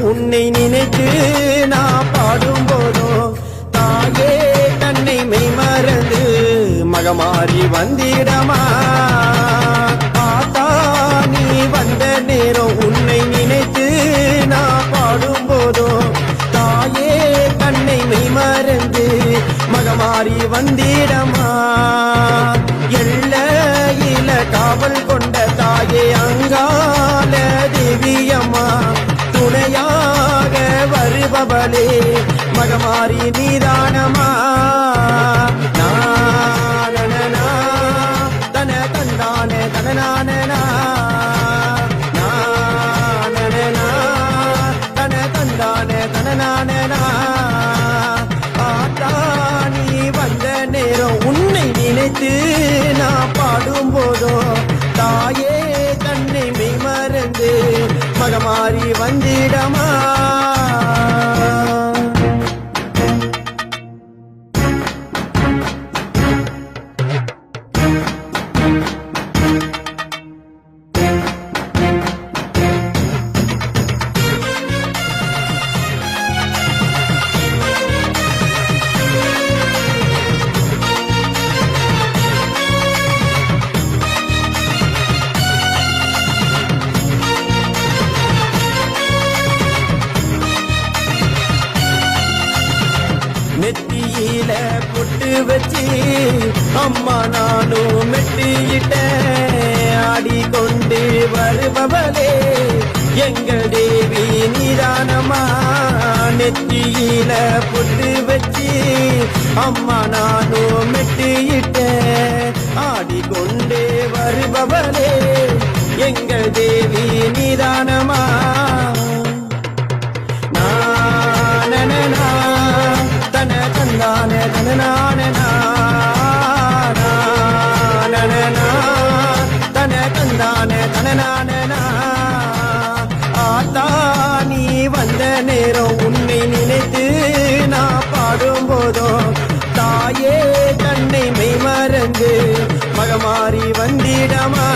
உன்னை நினைத்து நான் பாடும் போதோ தாயே தன்னை மெய்மறந்து மகமாறி வந்திடமா. ஆத்தா நீ வந்த நேரம் உன்னை நினைத்து நான் பாடும் போதோ தாயே தன்னை மெய்மறந்து மகமாறி வந்திடமா. எல்லையில காவல் கொண்ட தாயே அங்கால தேவியம்மா துணையாக வருபவளே மகமாரி நீதானமா. நானனா தன தந்தானே தனநானனா நானனா தன தந்தானே தனநானனா. ஆத்தா நீ வந்த நேரம் உன்னை நினைத்து நான் பாடும் போதோ தாயே தன்னை மெய்மறந்து மகமாரி வந்திடமா. நெத்தியில பொட்டு வச்சு அம்மா நானும் மெட்டியிட்ட ஆடிக்கொண்டு வருபவளே எங்கள் தேவி நீதானமா. நெத்தியில பொட்டு வச்சு அம்மா நானும் மெட்டியிட்ட ஆடிக்கொண்டு வருபவளே எங்கள் தேவி நீதானமா. நானனா தன தந்தானே தனநானனா நானனா தன தந்தானே தனநானனா. ஆத்தா நீ வந்த நேரம் உன்னை நினைத்து நான் பாடும் போதோ தாயே தன்னை மெய்மறந்து மகமாரி வந்திடமா.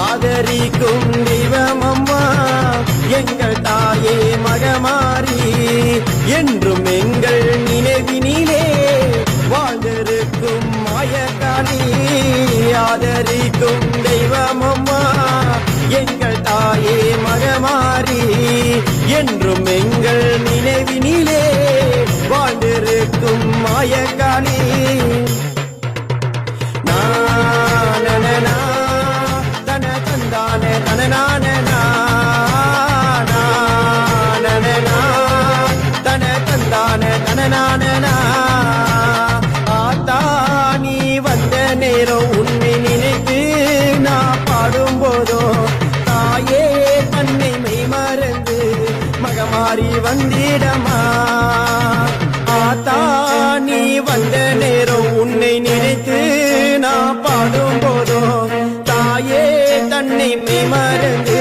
ஆதரிக்கும் தெய்வமம்மா எங்கள் தாயே மகமாரி என்றும் எங்கள் நினைவினிலே வாழ்ந்திருக்கும் மாயக்காளி. ஆதரிக்கும் தெய்வமம்மா எங்கள் தாயே மகமாரி என்றும் எங்கள் நினைவினிலே வாழ்ந்திருக்கும் மாயக்காளி. நானனா தன தந்தானே தனநானனா நானனா தன தந்தானே தனநானனா. ஆத்தா நீ வந்த நேரம் உன்னை நினைத்து நான் பாடும் போதோ தாயே தன்னை மெய்மறந்து மகமாரி வந்திடமா. ஆத்தா நீ வந்த நேரம் உன்னை நினைத்து நான் பாடும் போதோ தாயே தன்னை மெய்மறந்து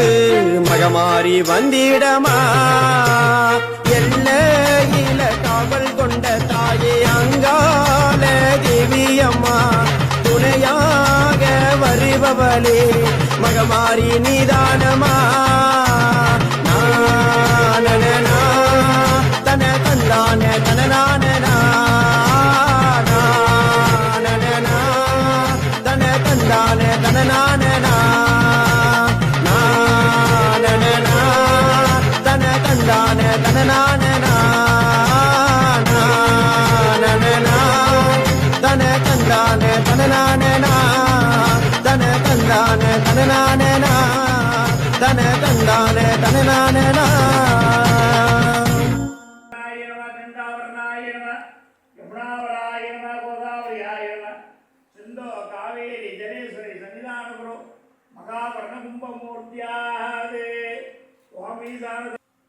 மகமாரி வந்திடமா. எல்லையில காவல் கொண்ட தாயே அங்கால தேவியம்மா துணையாக வருபவளே மகமாரி நீதானமா. நானனா தன தந்தானே தனநானனா நானனா தன தந்தானே தனநானனா நானனா தன தந்தானே தனநானனா. தன தந்தானே தனநானனா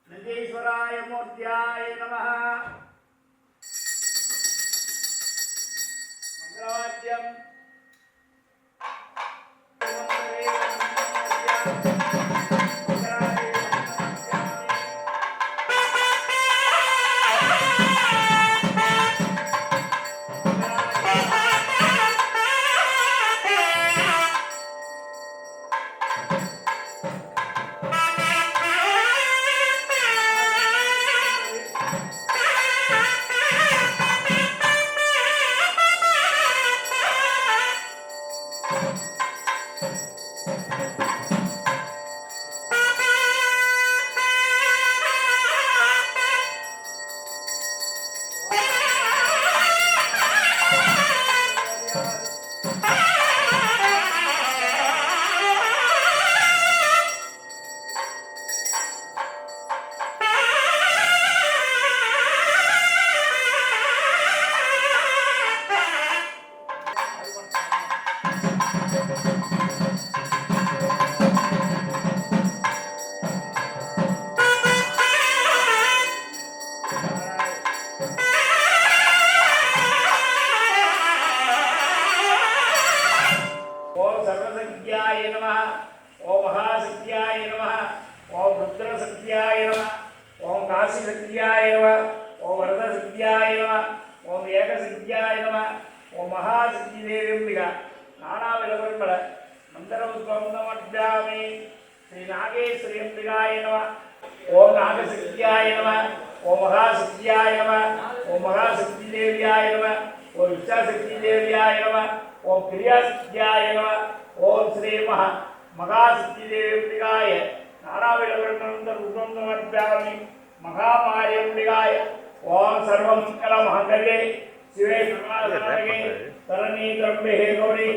नंदीश्वराय मूर्त्याय नमः मंगलवाद्यम श्री नागेश्वरी अंबिकाय नमः ओम नागशक्त्याय नमः ओम महाशक्त्याय नमः ओम महाशक्ति देव्याय नमः ओम इच्छाशक्ति देव्याय नमः ओम क्रियाशक्त्याय नमः ओम श्री महाशक्ति देवी अंबिकाय नारायणवरणं समर्पयामि महामारी अंबिकाय ओम सर्वमंगलमांगल्ये शिवे सर्वासाधके शरण्ये त्र्यंबके गौरी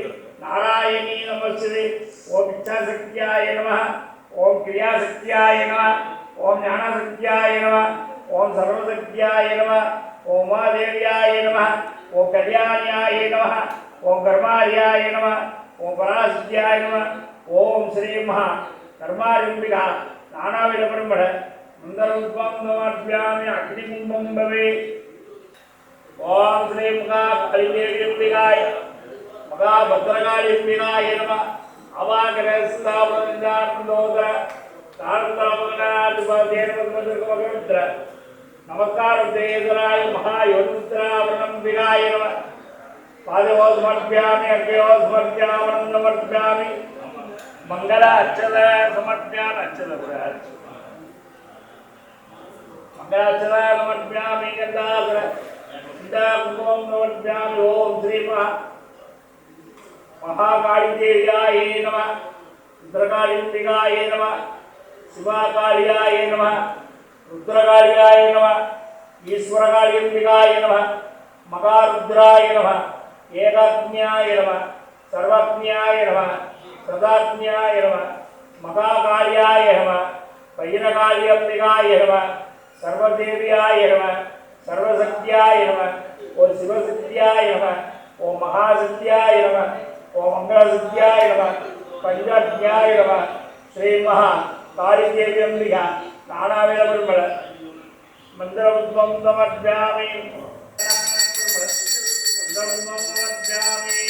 नारायणी नमस्ते ओम इच्छाशक्त्याय नमः ओम क्रियाशक्त्याय नमः ओम ज्ञानशक्त्याय नमः ओम सर्वशक्त्याय नमः ओम महादेव्याय नमः ओम कल्याण्याय नमः ओम कर्मार्याय नमः ओम पराशक्त्याय नमः ओम श्री महा कर्मारिंबिका नानाविध ब्रह्मण मंगलोद्भवं समर्पयामि अग्निकुंभं भवे ओम श्री महा कालीदेवी अंबिकाय मगा भद्रकाली अंबिकाय नमः अवागरस्तापनदानंदोदर तारतापनादिपादेनमद्मद्रकमगरुद्र नमस्कारं देयसराय महायोगमुद्रावरणंबिकाय नमः पादवो समर्पयामि अर्घ्यो समर्पयामि समर्पयामि मंगल अक्षत समर्पयामि अक्षत मंगल अक्षत समर्पयामि गंधाधर कुंकुमं समर्पयामि ओम श्री महाकाली देव्याय नमः रुद्रकालिंबिकाय नमः शिवाकाल्याय नमः रुद्रकाल्याय नमः ईश्वरकालिंबिकाय नमः मगारुद्राय नमः एकात्म्याय नमः सर्वात्म्याय नमः सदात्म्याय नमः मगाकाल्याय नमः पैनकाल्यंबिकाय नमः सर्वदेव्याय नमः सर्वशक्त्याय नमः ओम शिवशक्त्याय नमः ओम महाशक्त्याय नमः ओम मंगलशक्त्याय नमः पंचाज्ञाय नमः श्री महा कालीदेवी अंबिका नानाविध ब्रह्मण मंगलोद्भवं समर्पयामि मंगलोद्भवं समर्पयामि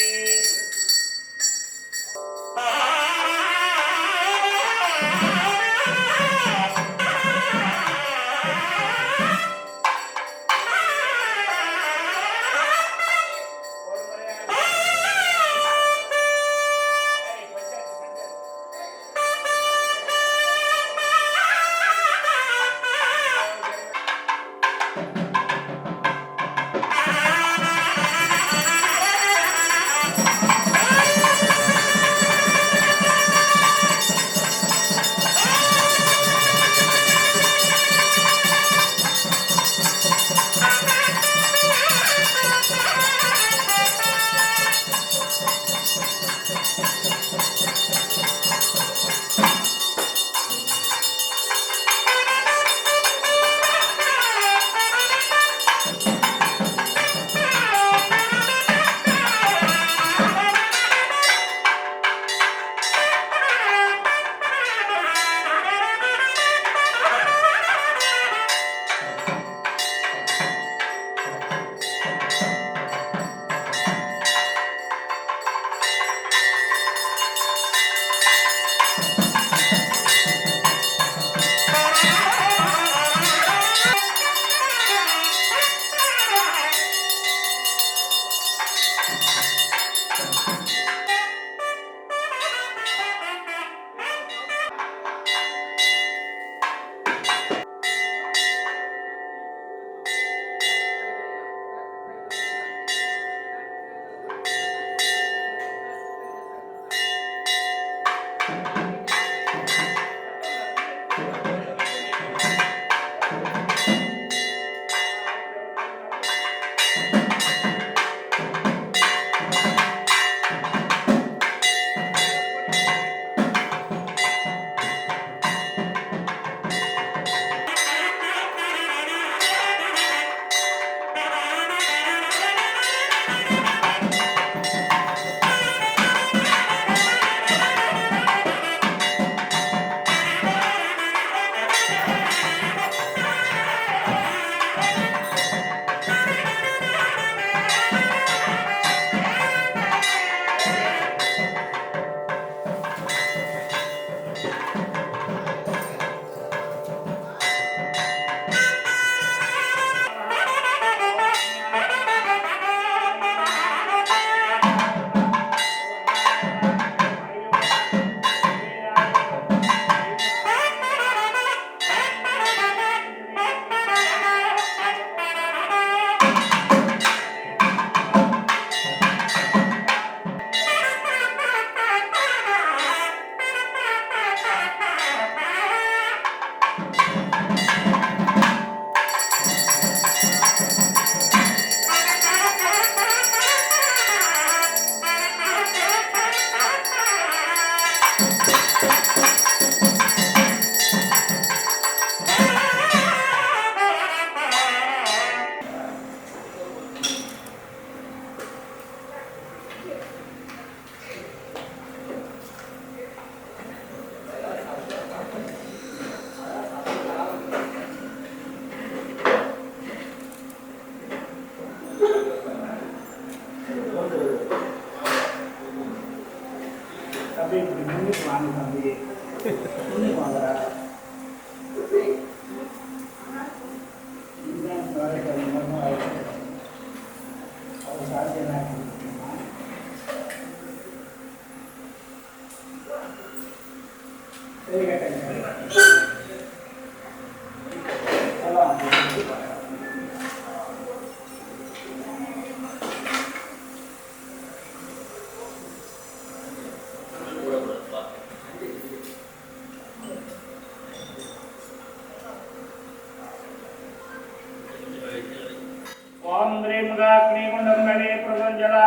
ओम श्री मगाग्निकुंडम्बरे प्रसंजला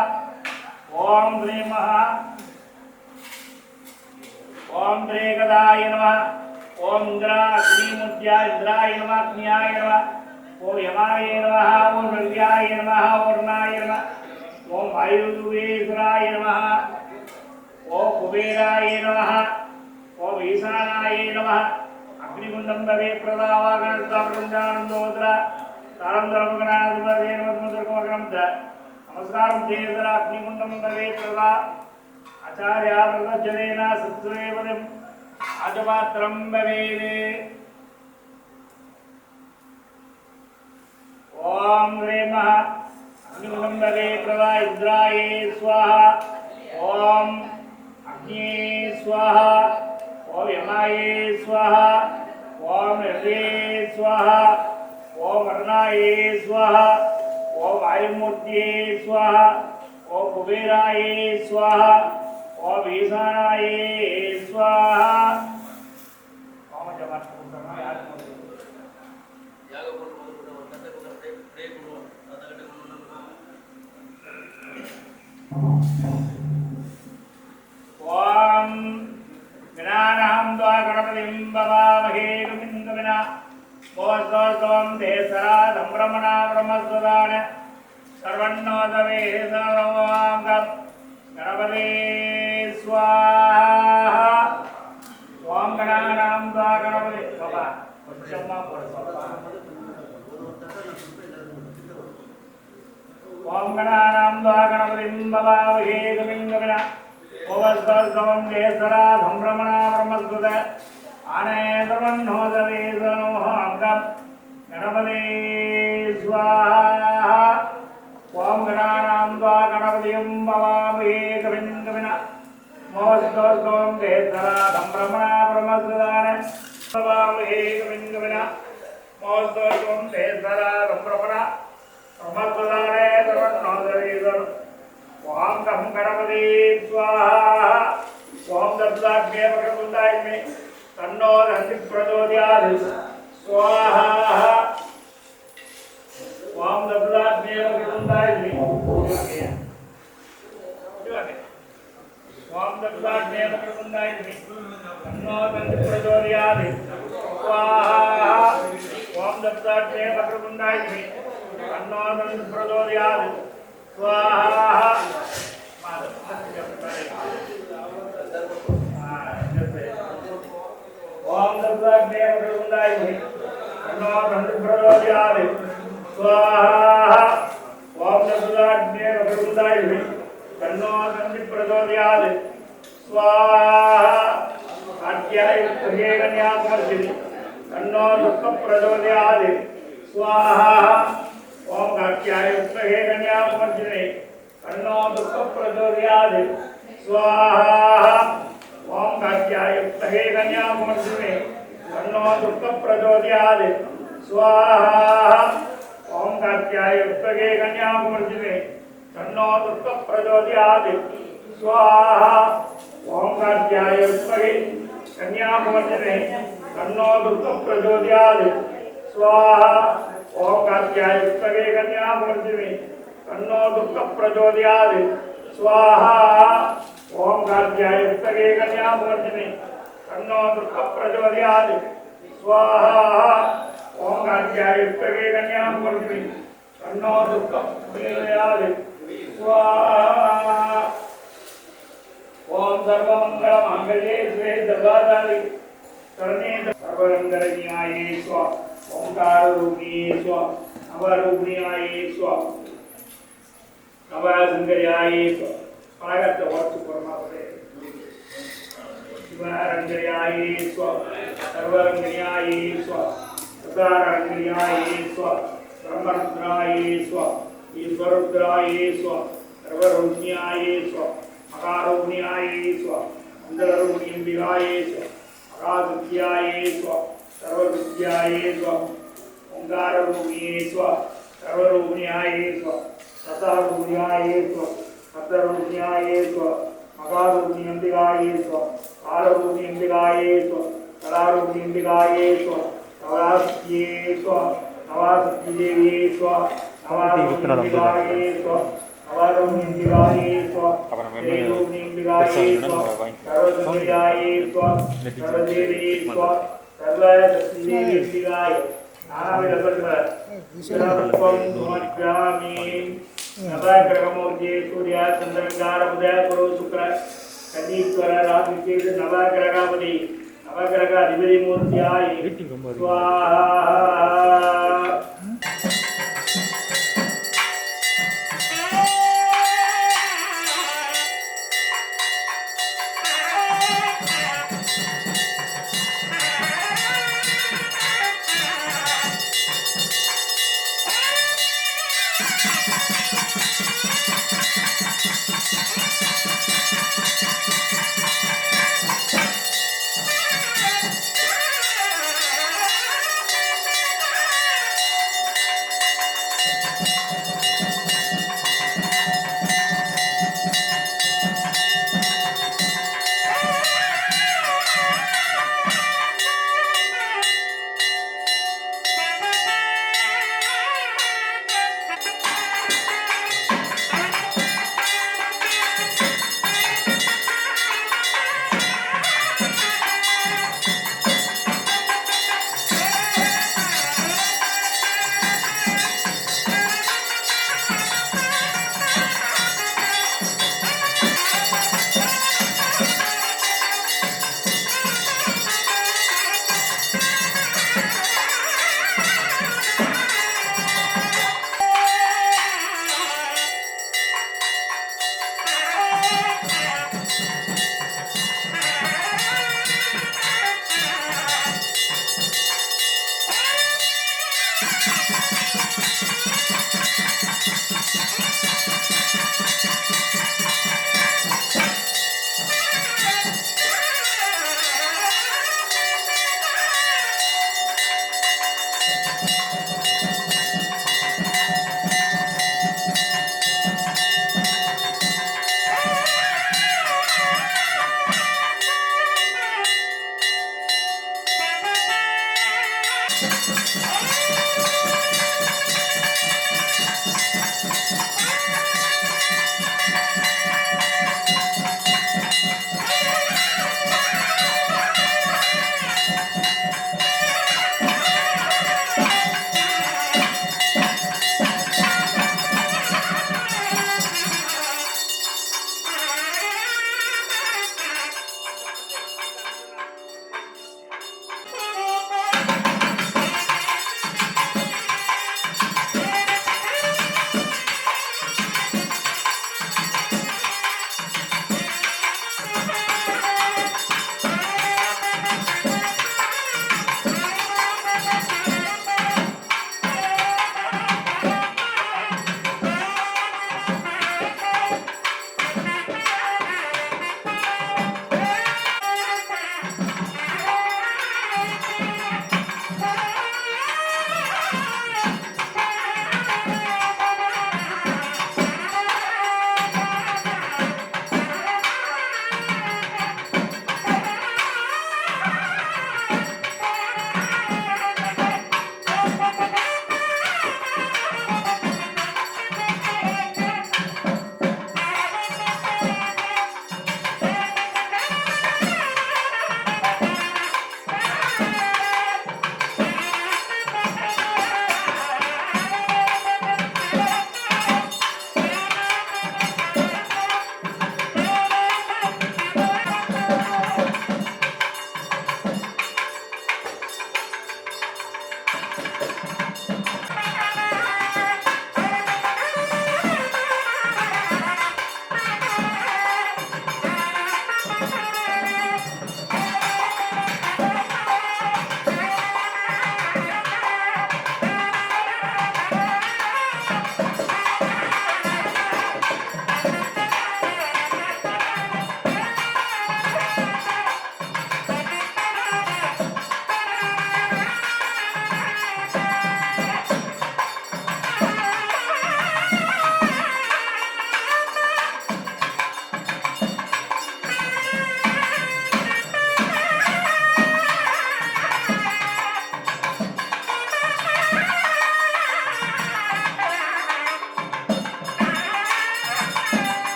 ओम श्री महा ओम श्री गदाय नमः ओम इंद्रा अग्निमुद्या इंद्राय नमः अग्न्याय नमः ओम यमाय नमः ओम रुद्राय नमः ओम वर्णाय नमः ओम वायुवेश्वराय नमः ओम कुबेराय नमः ओम ईशानाय नमः अग्निकुंडम्बरे प्रदावागणस्तावृंदानंदोदरा नमस्कारं तेजरा अग्निकुंडम भवे प्रदा आचार्या प्रदज्जनेन सत्सुरेवदम् आजपात्रं भवेत् ओम ह्रीमः अग्निकुंडम भवे प्रदा इंद्राय स्वाहा ओम अग्ने स्वाहा ओम यमाय स्वाहा ओम ऋषे स्वाहा ओम वर्णाय स्वाहा ओम वायुमूर्तये स्वाहा ओम कुबेराय स्वाहा ओम ईशानाय स्वाहा ओम जमात्पुरमा याद याग ओम विनानाहं द्वा गणपतिं भवामहे गोविन्दविना मोस्तोम देसरा संभ्रमणा ब्रह्मस्वदान सर्वन्नोदवे सर्वमांगम गणपते स्वाहा ओम गणानां त्वा गणपते बाबा पंचमा ओम गणानां त्वा गणपतिं भवामहे गोविन्दविना मोस्तोम देसरा संभ्रमणा ब्रह्मस्वदान आनेन्द्रवन्नोदवे सर्वमांगम गणपते स्वाहा ओम गणानां त्वा गणपतिं भवामहे गोविन्दविना मोस्तोम देसरा संभ्रमणा ब्रह्मस्वदान भवामहे गोविन्दविना मोस्तोम देसरा संभ्रमणा ब्रह्मस्वदान सर्वन्नोदवे ओम गं गणपते स्वाहा ओम दत्ताग्ने प्रकृताग्ने तन्नो दन्ति प्रचोदयात् स्वाहा ओम दत्ताग्ने प्रकृताग्ने ओम दत्ताग्ने प्रकृताग्ने तन्नो दन्ति प्रचोदयात् स्वाहा ओम दत्ताग्ने प्रकृताग्ने तन्नो दन्ति प्रचोदयात् स्वाहा ओम दत्ताग्ने प्रकृताग्ने तन्नो दन्ति प्रचोदयात् स्वाहा ओम दत्ताग्ने प्रकृताग्ने तन्नो दन्ति प्रचोदयात् स्वाहा आज्ञायुक्ते कन्याकुमारी तन्नो दुःख प्रचोदयात् स्वाहा ओम आज्ञायुक्ते कन्याकुमारी तन्नो दुःख प्रचोदयात् स्वाहा ओम आज्ञायुक्ते कन्याकुमारी तन्नो दुःख प्रचोदयात् स्वाहा ओम आज्ञायुक्ते कन्याकुमारी तन्नो दुःख प्रचोदयात् स्वाहा ओम आज्ञायुक्ते कन्याकुमारी तन्नो दुःख प्रचोदयात् स्वाहा ओम आज्ञायुक्ते कन्याकुमारी तन्नो दुःख प्रचोदयात् स्वाहा ओम आज्ञायुक्ते कन्याकुमारी तन्नो दुःख प्रचोदयात् स्वाहा ओम आज्ञायुक्ते कन्याकुमारी तन्नो दुःख प्रचोदयात् स्वाहा ओम सर्वमंगलमांगल्ये शिवे सर्वाधारि शरण्ये सर्वरंगरण्याये स्वाहा ओंकाररूपिणे स्वाहा नवरूपिण्याये स्वाहा नवसंगर्याये स्वाहा परागत वस्तु परमात्मे शिवरंगर्याये स्वाहा सर्वरंगर्याये स्वाहा सदारंगर्याये स्वाहा ब्रह्मरुद्राये स्वाहा ईश्वरुद्राये स्वाहा सर्वरूपिण्याये स्वाहा मकारूपिण्याये स्वाहा मंगलरूपिण्यम्बिकाये स्वाहा महाविद्याये स्व सर्वविद्याये स्व ओंकाररूपिणे स्व सर्वरूपिण्याये स्व सतरूपिण्याये स्व सतरूपिण्याये स्व मगारूपिण्यंबिकाये स्व कालरूपिण्यंबिकाये स्व कलारूपिण्यंबिकाये स्व नवरात्ये स्व नवासतीदेवी स्व नवारूपिण्यंबिकाये स्व नवारूपिण्यंबिकाये स्व श्रीरूपिण्यंबिकाये स्व सर्वसुंदर्याये स्व सर्वदेवी स्व सर्वशक्तिदेवींबिकाय नानाविधकल्पम समर्पयामि नवग्रहमूर्ते सूर्य चंद्रकार उदय गुरु शुक्र कनीश्वर राहुकेत नवग्रहपति नवग्रह अधिपति मूर्त्याय स्वाहा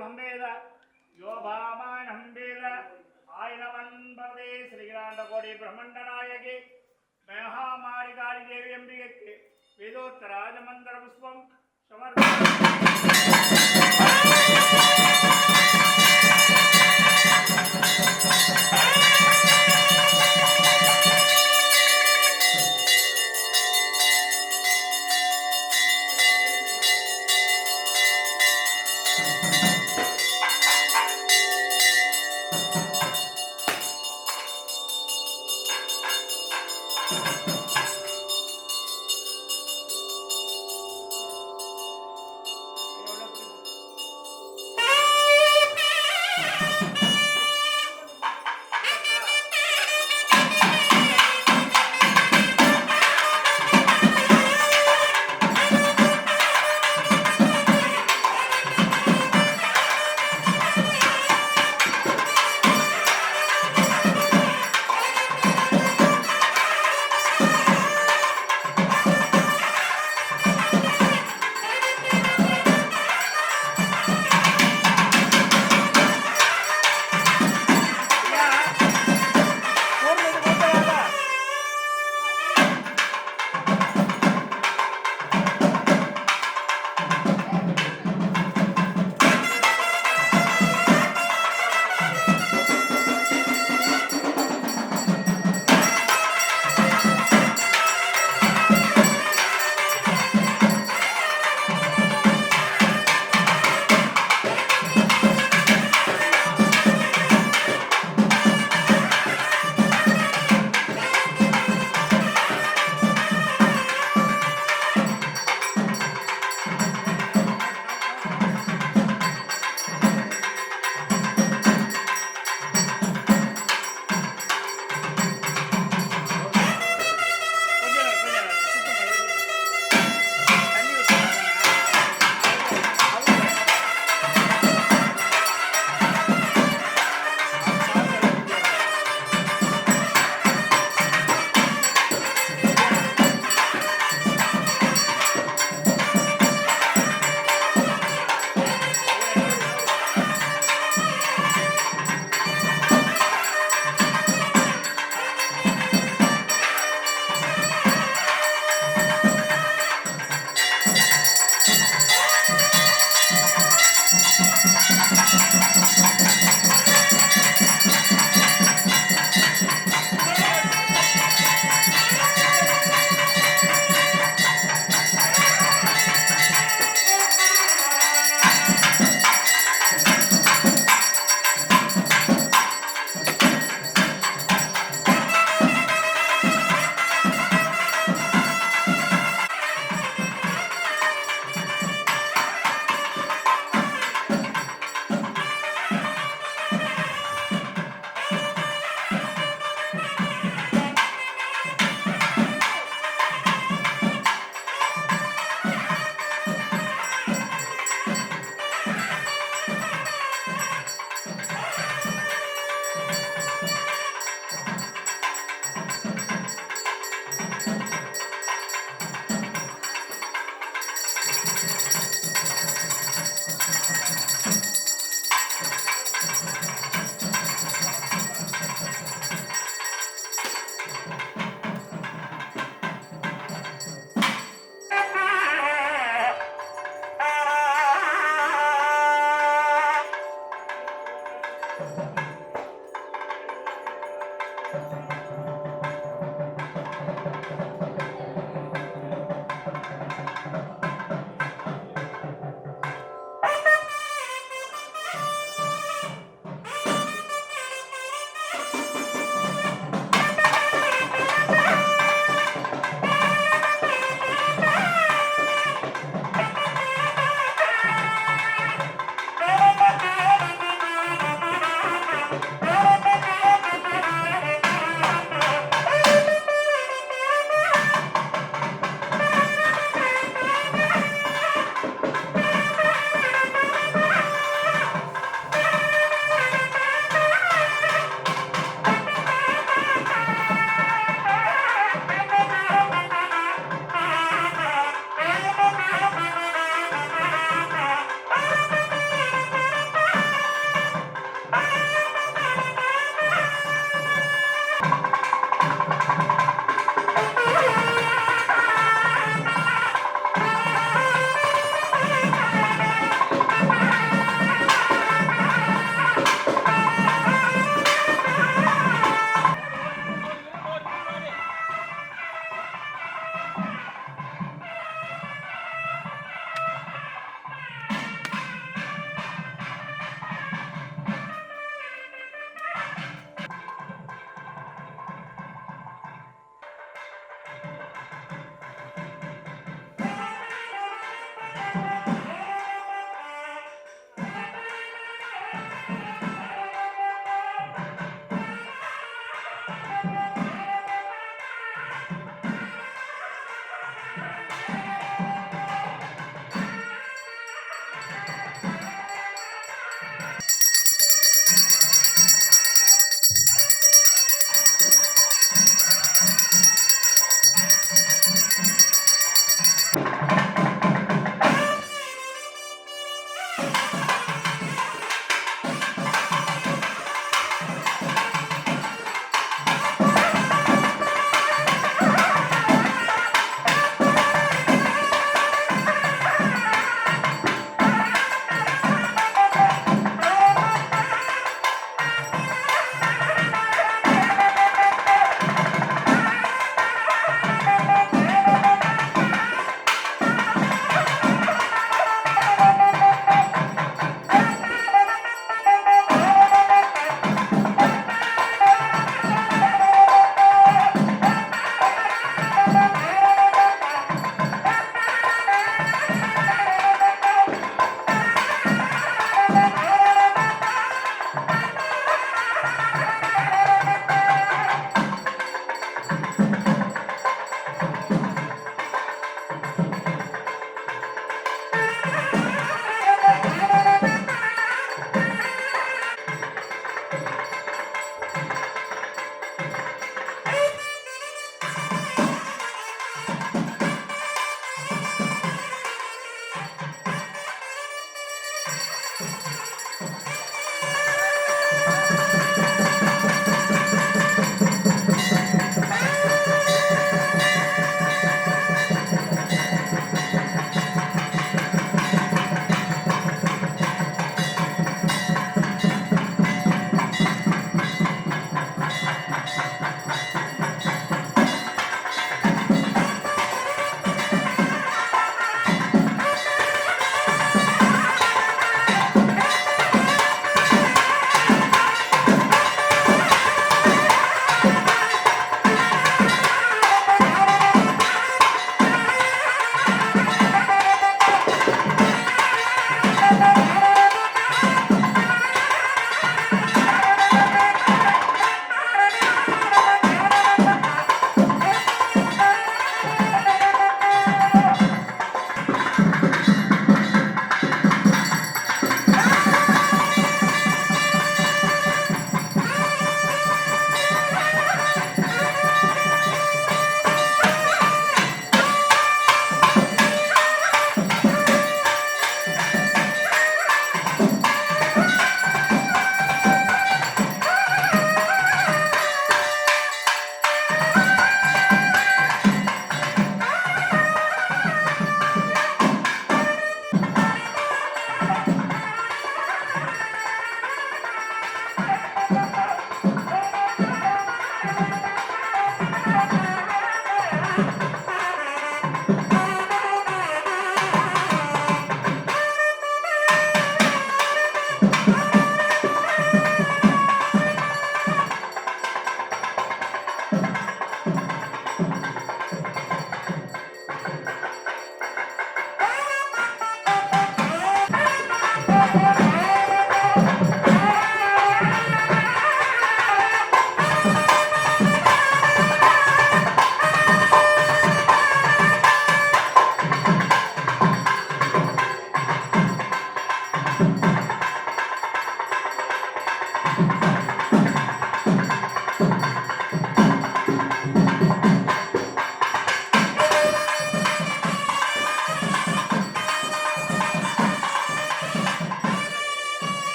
वेद यो भामानं वेद आयनवन् भवते श्रीगणाण्डकोटि ब्रह्मण्डनायके महामारिकारि देवी अम्बिके वेदोत्तराजमन्त्रपुष्पं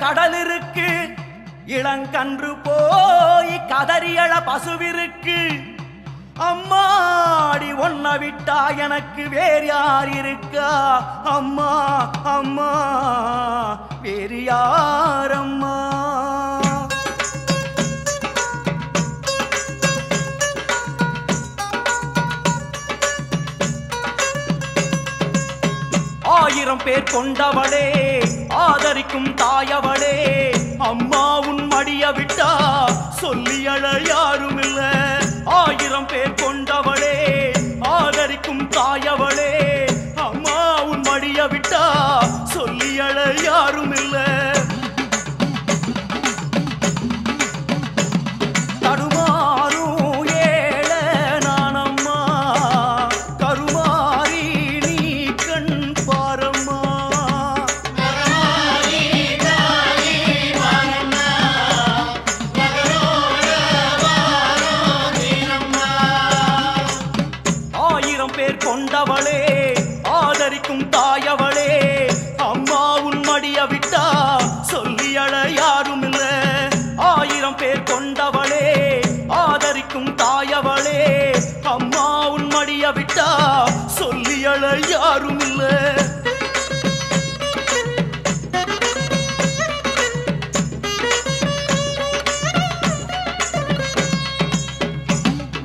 கடல் இருக்கு, இளங்கன்று போய் கதறியழ பசுவிருக்கு. அம்மாடி ஒன்ன விட்டா எனக்கு வேறு யார் இருக்கா? அம்மா அம்மா வேறு யார் அம்மா? ஆயிரம் பேர் கொண்டவளே, ஆதரிக்கும் தாயவளே, அம்மா உன் மடிய விட்டா சொல்லி அழ யாரும் இல்ல. ஆயிரம் பேர் கொண்டவளே, ஆதரிக்கும் தாயவளே, அம்மா உன் மடிய விட்டா சொல்லி அழ யாரும் இல்ல. தடுமாறும் ஏழ நானம்மா, கருமாறி நீ கண் பாரம்மா. ஆயிரம் பேர் கொண்டவளே, ஆதரிக்கும் தாயவளே, அம்மா உன் மடிய விட்டா சொல்லி அழ யாரும் இல்ல. ஆயிரம் பேர் கொண்டவளே, ஆதரிக்கும் தாயவளே, அம்மா உன் மடிய விட்டா சொல்லி அழ யாரும் இல்ல.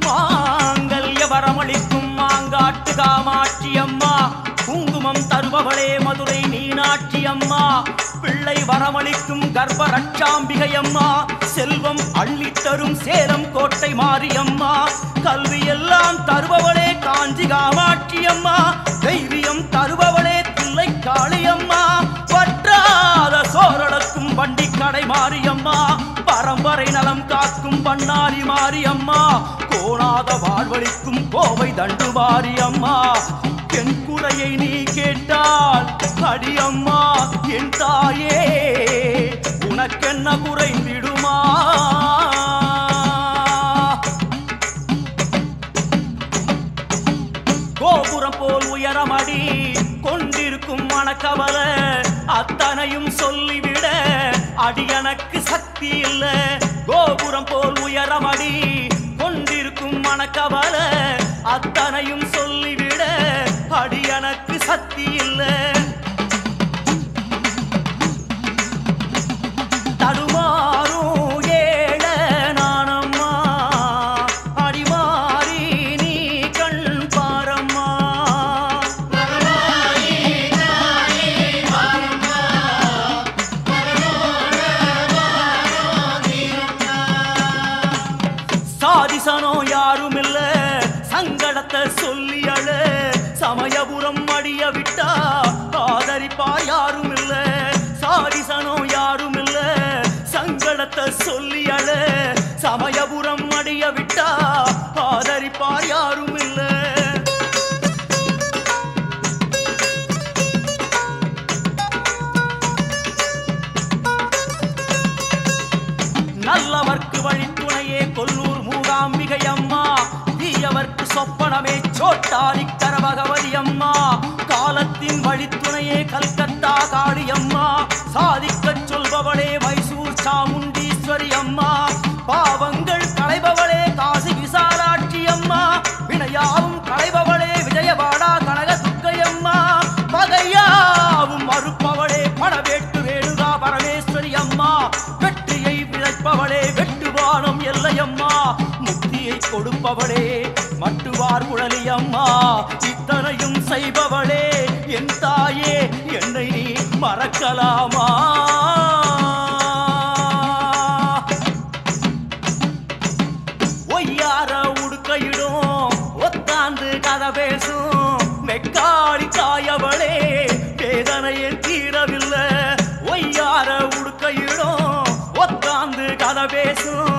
மாங்கல்ய வரமளிக்கும் மாங்காட்டு காமாட்சி அம்மா, குங்குமம் தருபவளே மதுரை மீனாட்சி அம்மா, பிள்ளை வரமளிக்கும் கர்ப்ப ரட்சாம்பிகை அம்மா, செல்வம் அள்ளித்தரும் சேலம் கோட்டை மாரியம்மா, கல்வி எல்லாம் தருபவளே காஞ்சி காமாட்சி அம்மா, தைரியம் தருபவளே தில்லை காளியம்மா, வற்றாத சோரளக்கும் வண்டி கடை மாரியம்மா, பரம்பரை நலம் காக்கும் பண்ணாரி மாரியம்மா, கோணாத வாழ்வழிக்கும் கோவை தண்டு மாரியம்மா. என் குறையை நீ கேட்டால் அடியம்மா என் தாயே, உனக்கென்ன குறைந்திடுமா? கோபுரம் போல் உயரமடி கொண்டிருக்கும் மனக்கவல, அத்தனையும் சொல்லிவிட அடியனக்கு சக்தி இல்ல. கோபுரம் போல் உயரமடி கொண்டிருக்கும் மனக்கவல, அத்தனையும் சொல்லிவிட அடியனக்கு சக்தி இல்ல. தடுமாறும் ஏழ நானம்மா, அடிமாறி நீ கண் பாரம்மா. சாதிசனோ யாரும் இல்ல, சங்கடத்தை சொல்லி அழ சமயபுரம் மடிய விட்டா ஆதரிப்பா யாரும் இல்ல. சாதிசனோ யாரும் இல்ல, சங்கடத்தை சொல்லி அழ சமயபுரம் மடிய விட்டா ஆதரிப்பா யாரும் இல்ல. நல்லவர்க்கு வழித்துணையே கொல்லூர் மூகாம்பிகை அம்மா, தீயவர்க்கு சொப்பனமே சோட்டாரி கரபகவதி அம்மா, காலத்தின் வழித்துணையே கல்கத்தா காளியம்மா, சாதிக்கச் சொல்பவளே மைசூர் சாமுண்டீஸ்வரி அம்மா, பாவங்கள் களைபவளே காசி விசாலாட்சி அம்மா, வினையாவும் களைபவளே விஜயவாடா கனக துர்க்கையம்மா, பகையாவும் மறுப்பவளே பணவேட்டு ரேணுகா பரமேஸ்வரி அம்மா, வெற்றியை விளைப்பவளே வெட்டுவானம் எல்லையம்மா, முக்தியை கொடுப்பவளே மட்டுவார் குழலி அம்மா, இத்தனையும் செய்பவளே என் தாயே, என்னை நீ மறக்கலாமா? ஒய்யார உடுக்கையிடும் ஒத்தாந்து கதை பேசும் மெக்காடி தாயவளே, வேதனையை தீரவில்லை. ஒய்யார உடுக்கையிடும் ஒத்தாந்து கதை பேசும்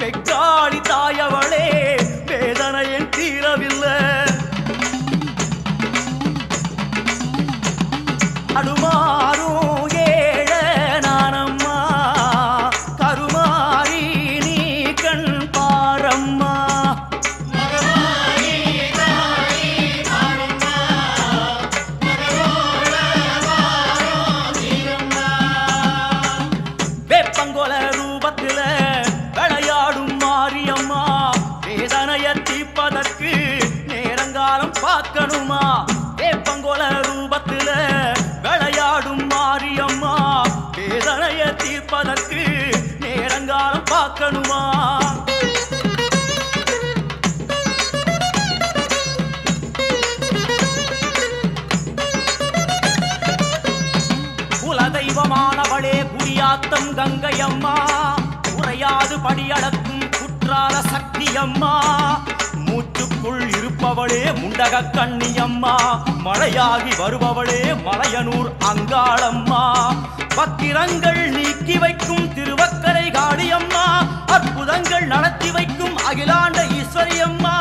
மெக்காடி தாயவளே, வேதனையை தீரவில்லை. அடுமாறும் ஏழ தீர்ப்பதற்கு நேரங்காலம் பார்க்கணுமா? குலதெய்வமானவளே குடியாத்தம் கங்கையம்மா, குறையாது படியடக்கும் குற்றால சக்தியம்மா, மூச்சுக்குள் இருப்பவளே முண்டக கண்ணியம்மா, மழையாகி வருபவளே மலையனூர் அங்காளம்மா, பத்திரங்கள் நீக்கி வைக்கும் திருவக்கரை காளியம்மா, அற்புதங்கள் நடத்தி வைக்கும் அகிலாண்ட ஈஸ்வரியம்மா,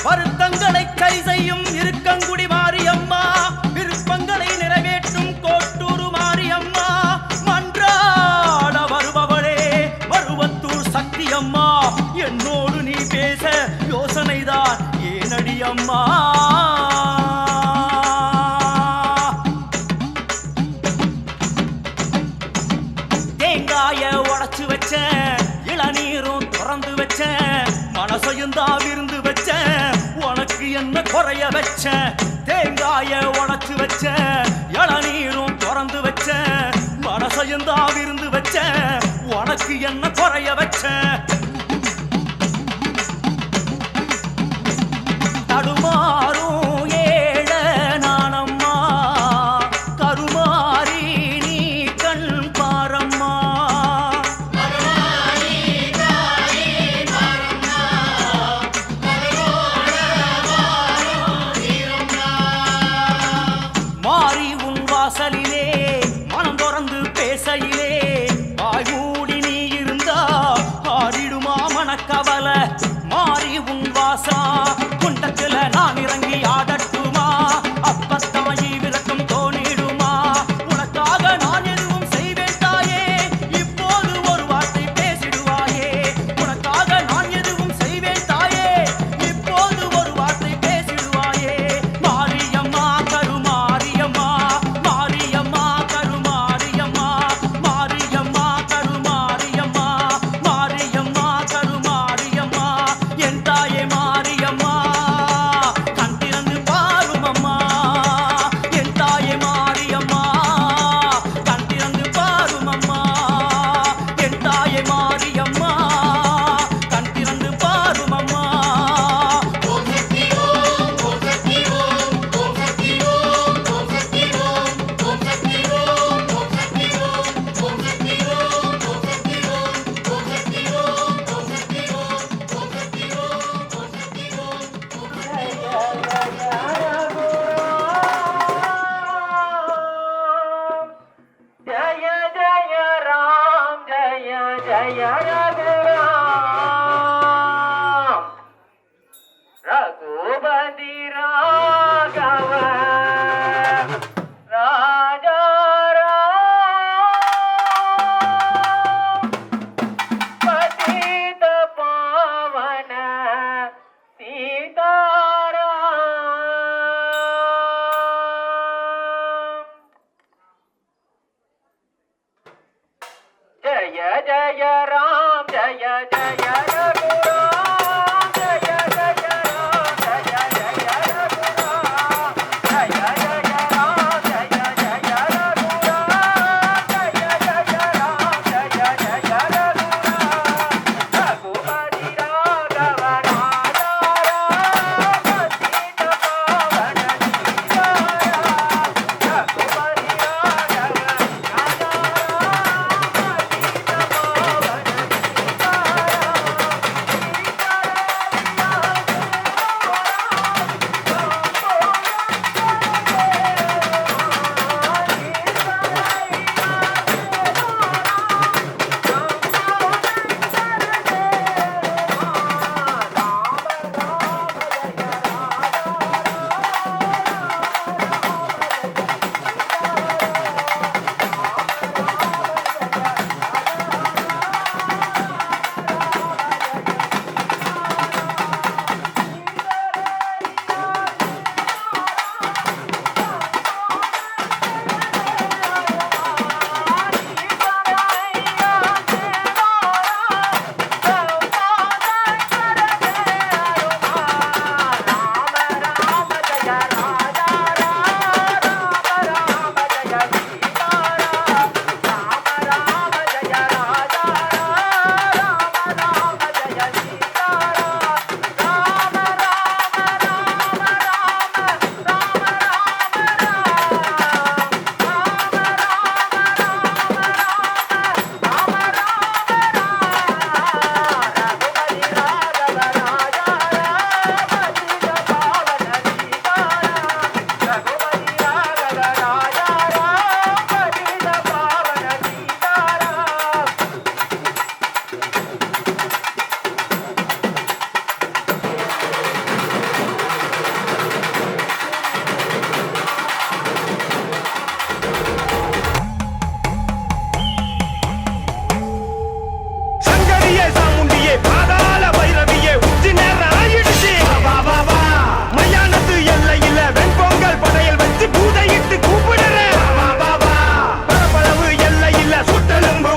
வருத்தங்களை சரி செய்யும் இருக்கங்குடி மாரியம்மா, விருப்பங்களை நிறைவேற்றும் கோட்டூர் மாரியம்மா, மன்றாட வருபவளே வருவத்தூர் சக்தியம்மா, என்னோடு நீ பேச யோசனைதான் ஏனடியம்மா? தேங்காய உடைச்சு வச்ச இளநீரும் திறந்து வச்ச மனசையும் தான் விருந்து வச்ச உனக்கு என்ன குறைய வச்ச? தேங்காய உடைச்சு வச்ச இளநீரும் திறந்து வச்ச மனசையும் தான் விருந்து வச்ச உனக்கு என்ன குறைய வச்ச? தடுமாறும் ஏழ நானம்மா, கருமாறி நீ கண் பாரம்மா, மாறி உன் வாசலிலே மனம் திறந்து பேசையிலே வாய் மூடி நீ இருந்தா ஆடிடுமா மனக்கவலை? மாறி உன் வாசா குண்டத்துல நான் இறங்கி ஆடட்டுமா? அப்பத்தாயி விளக்கம் தோணிடுமா? உனக்காக நான் எதுவும் செய்வேன் தாயே, இப்போது ஒரு வார்த்தை பேசிடுவாயே. உனக்காக நான் எதுவும் செய்வேன் தாயே, இப்போது ஒரு வார்த்தை பேசிடுவாயே. மாரியம்மா கருமாரியம்மா, மாரியம்மா கருமாரியம்மா, மாரியம்மா கருமாரியம்மா, மாரியம்மா கருமாரியம்மா, என் தாயே மாரியம்மா கண் திறந்து பாரும் அம்மா, என் தாயே மாரியம்மா கண் திறந்து பாரும் அம்மா, என் தாயே மாரியம்மா கண் திறந்து பாரும் அம்மா. जय जय राम जय जय रघुराम रघुपति राघव राजा राम पतित पावन सीताराम जय जय राम जय जय रघुराम जय जय राम जय जय रघुराम जय जय राम जय जय रघुराम जय जय राम जय जय रघुराम रघुपति राघव राजा राम पतित पावन सीताराम रघुपति राघव राजा राम पतित पावन सीताराम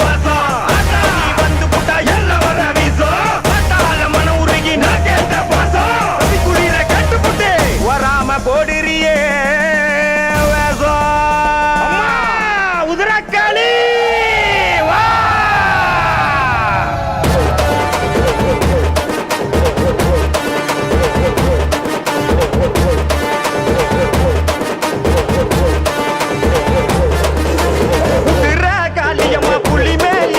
வாசம் நீ வந்து புட்டா எல்லாம் வர வீசும் பட்டால மன உருகி நான் கேட்ட பாசம் குடியில கட்டு புட்டு வராம போடுறியே வேசம் உதிரக்காளி வா காளியம்மா புலி மேல்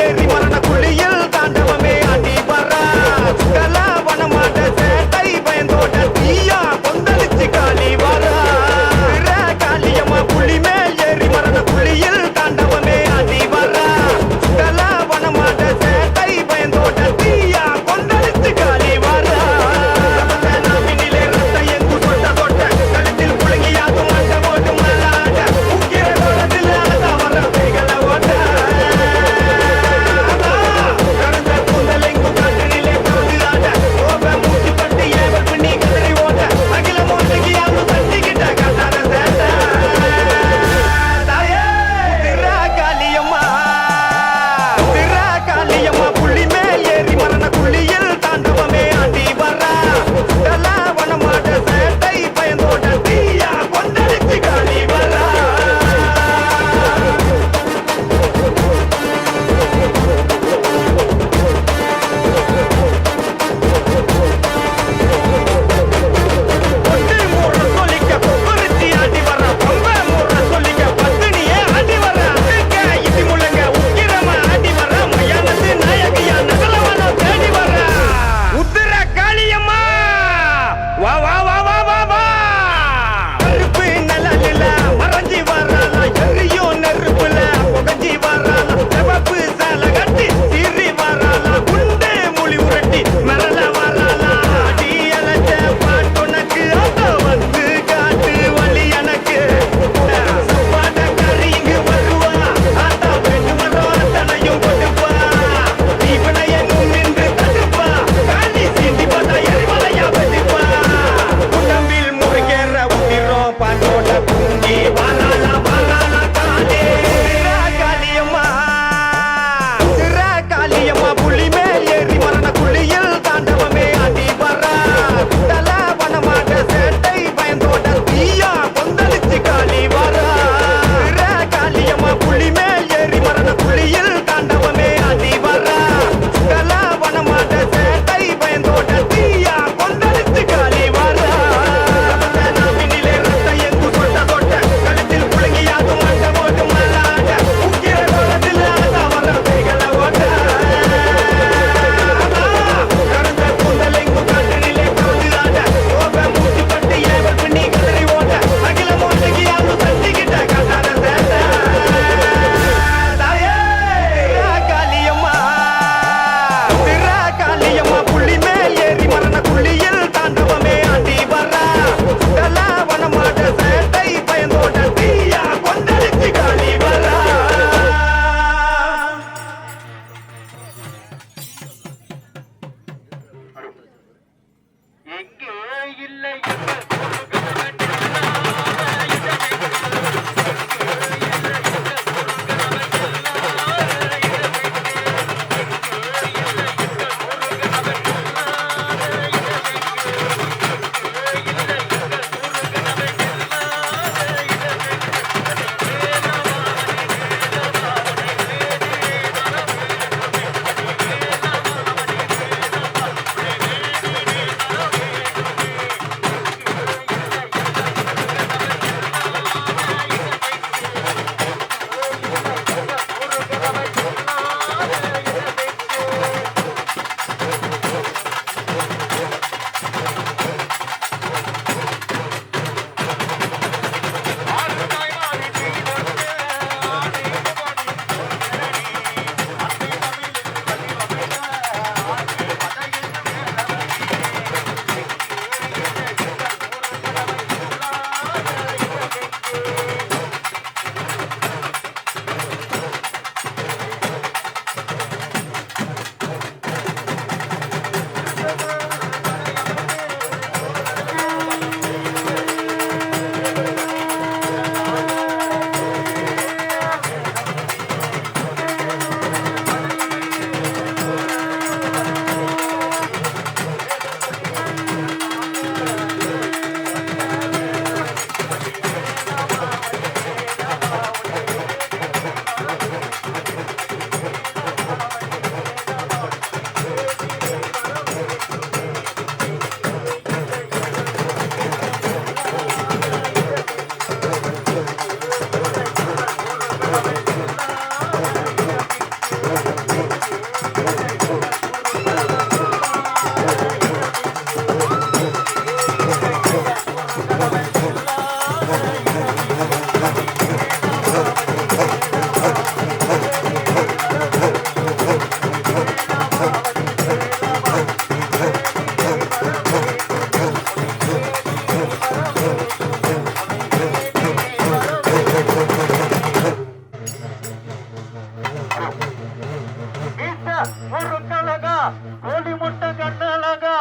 முருக்கழகா கோழி முட்டை கண்ணழகா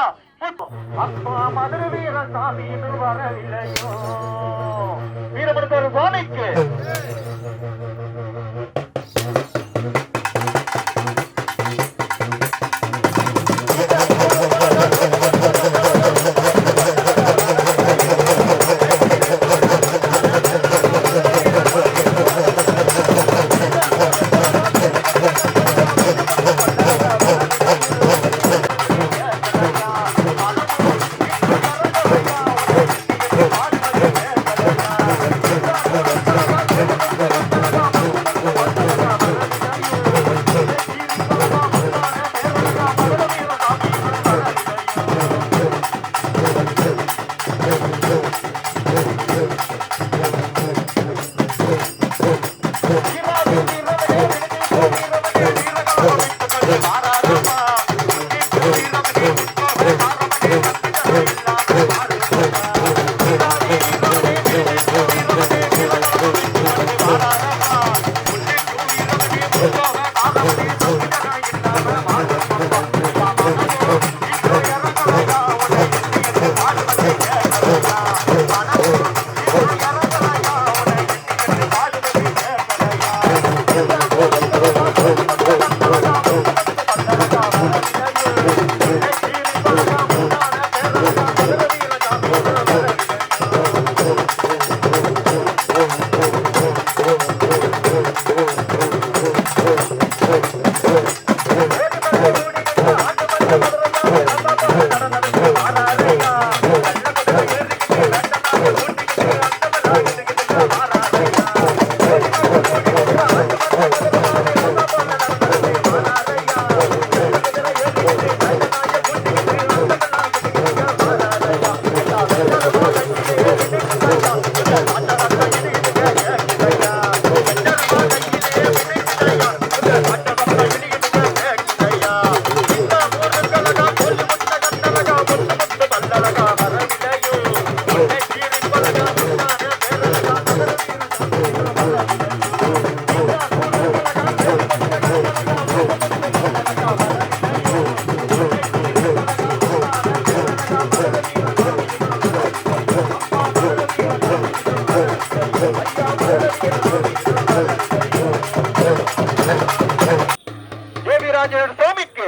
அப்பா மதுரை வீர சாமின்னு வரவில்லையோ வீரமணித்தோர சுவாமிக்கு தேவிராஜன் சுவாமிக்கு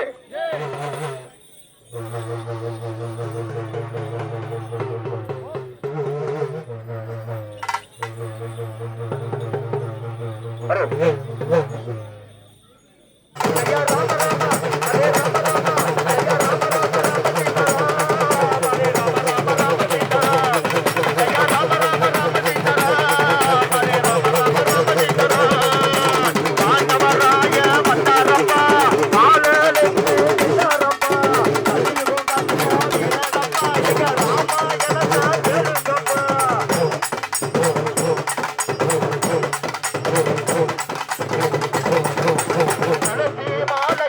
மாலை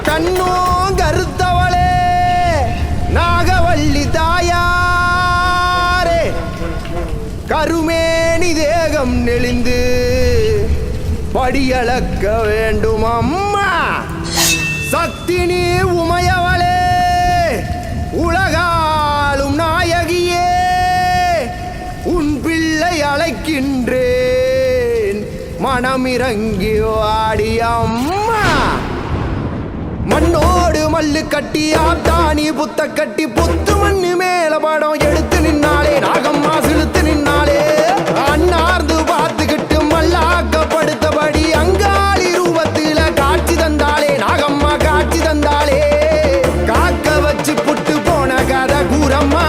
கண்ணோ கருத்தவளே நாகவள்ளி தாயாரே கருமேனி தேகம் நெளிந்து படியளக்க வேண்டும் அம்மா சக்தினி உமையவளே உலகாளும் நாயகியே உன் பிள்ளை அழைக்கின்றேன் மனமிறங்கி வாடி அம்மா மண்ணோடு மல்லு கட்டி ஆத்தானி புத்த கட்டி புத்து மண்ணு மேல படம் எடுத்து நின்னாலே நாகம்மா சிலுத்து நின்னாலே அண்ணார்ந்து பார்த்துக்கிட்டு மல்லாக்கப்படுத்தபடி அங்காளி ரூபத்தில காட்சி தந்தாளே நாகம்மா காட்சி தந்தாளே காக்க வச்சு புட்டு போன கதை கூறம்மா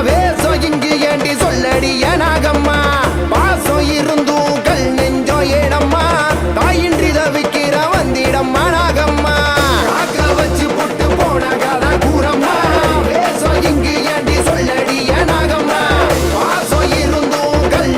வேசம் இங்கு ஏண்டி சொல்லடிய நாகம்மா பாசம் இருந்தும் கல் நெஞ்சோ ஏடம்மா தாயின்றி தவிக்கிற வந்திடம்மா நாகம்மா வச்சு புட்டு போன கதை கூறம்மா வேசம் இங்கு ஏண்டி சொல்லடிய நாகம்மா பாசம் இருந்தும் கல்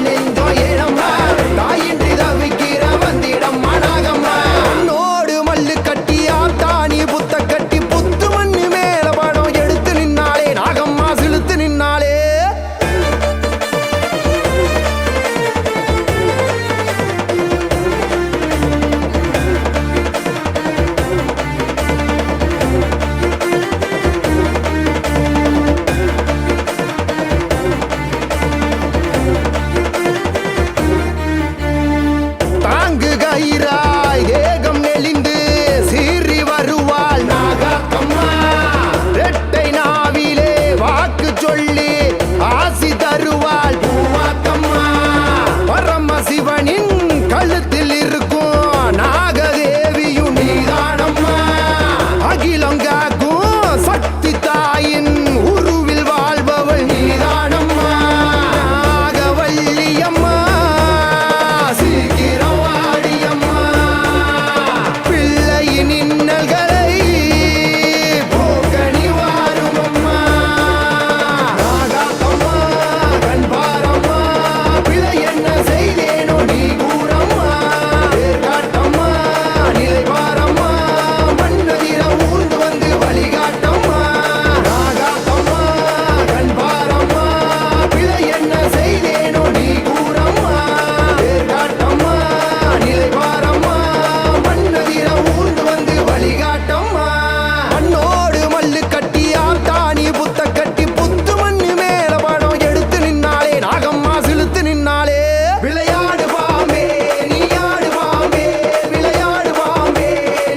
நின்னாலே விளையாடு பாம்பே நீ ஆடு பாம்பே விளையாடு பாம்பே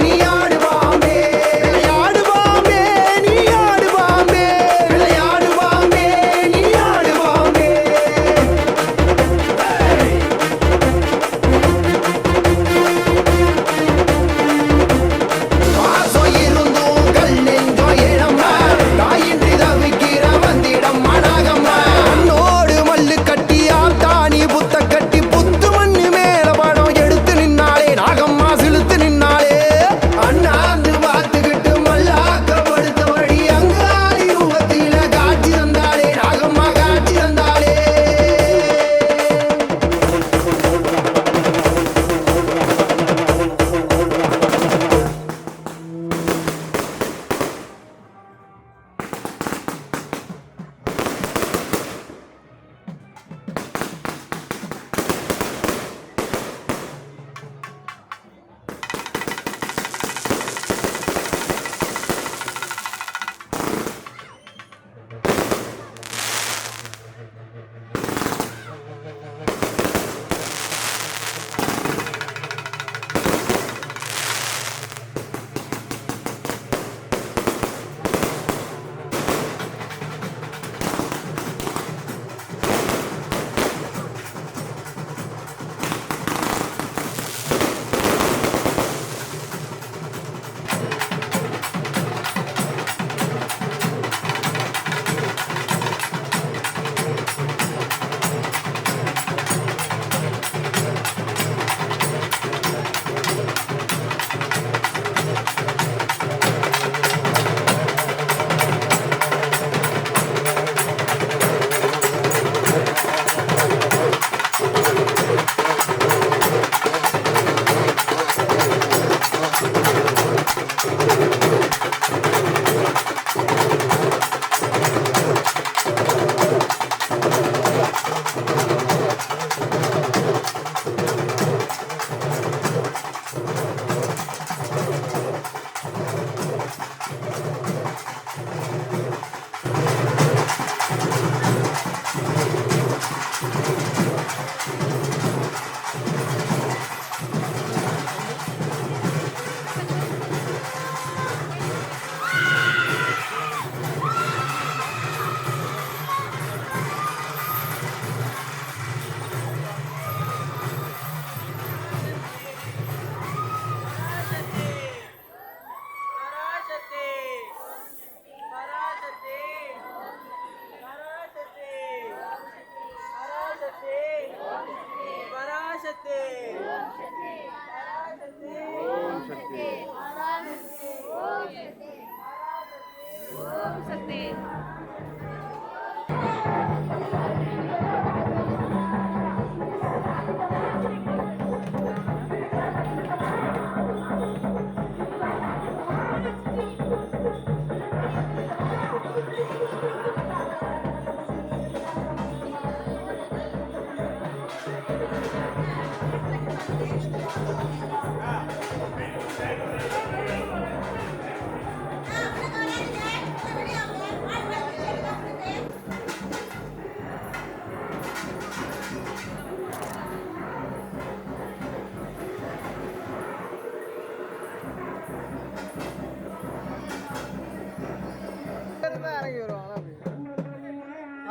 நீ ஆடு பாம்பே விளையாடு பாம்பே நீ ஆடு பாம்பே விளையாடு பாம்பே நீ ஆடு பாம்பே பாசம் இருந்தும் கல் நெஞ்சம் ஏழம்மா தாயின்றி தவிக்கிற வந்திடம் மணாகம்மா அண்ணோடு மல்லு கட்டி ஆத்தாணி புத்த கட்டி புத்து மண்ணு மேல படம் எடுத்து நின்னாலே நாகம்மா சிலுத்து நின்னாலே அண்ணாந்து பார்த்துக்கிட்டு மல்லாக்கப்படுத்த வழி அங்காளி ரூபத்தில காட்சி தந்தாளே நாகம்மா காட்சி தந்தாளே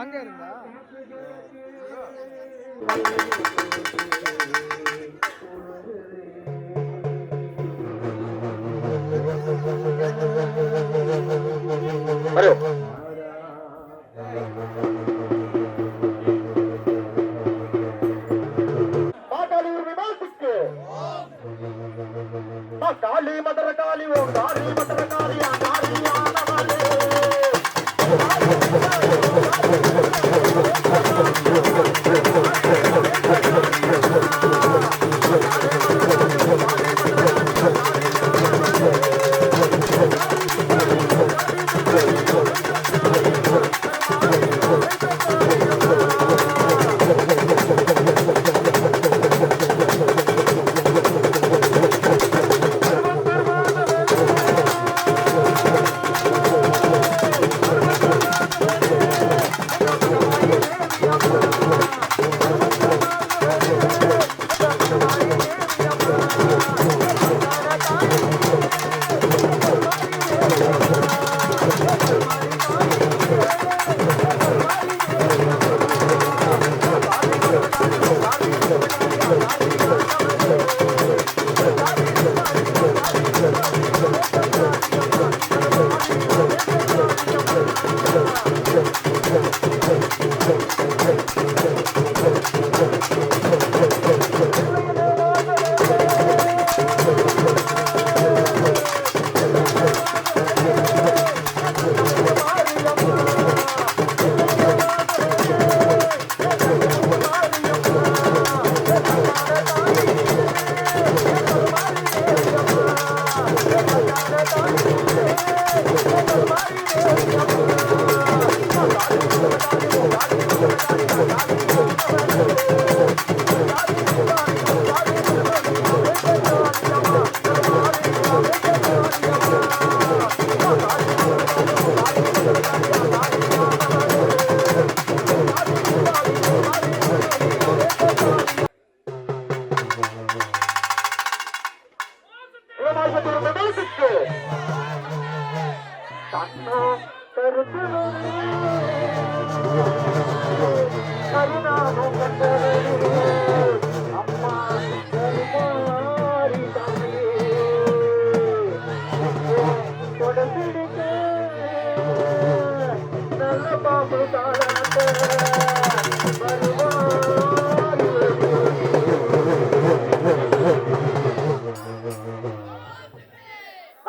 அங்க இருந்தா காளி மதுர காளி ஓ காளி மதுர காளி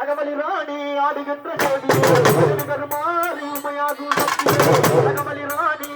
அகமலி ராணி ஆடுகின்ற ஜோடி பெருமாறி உமையாகும் அகமலி ராணி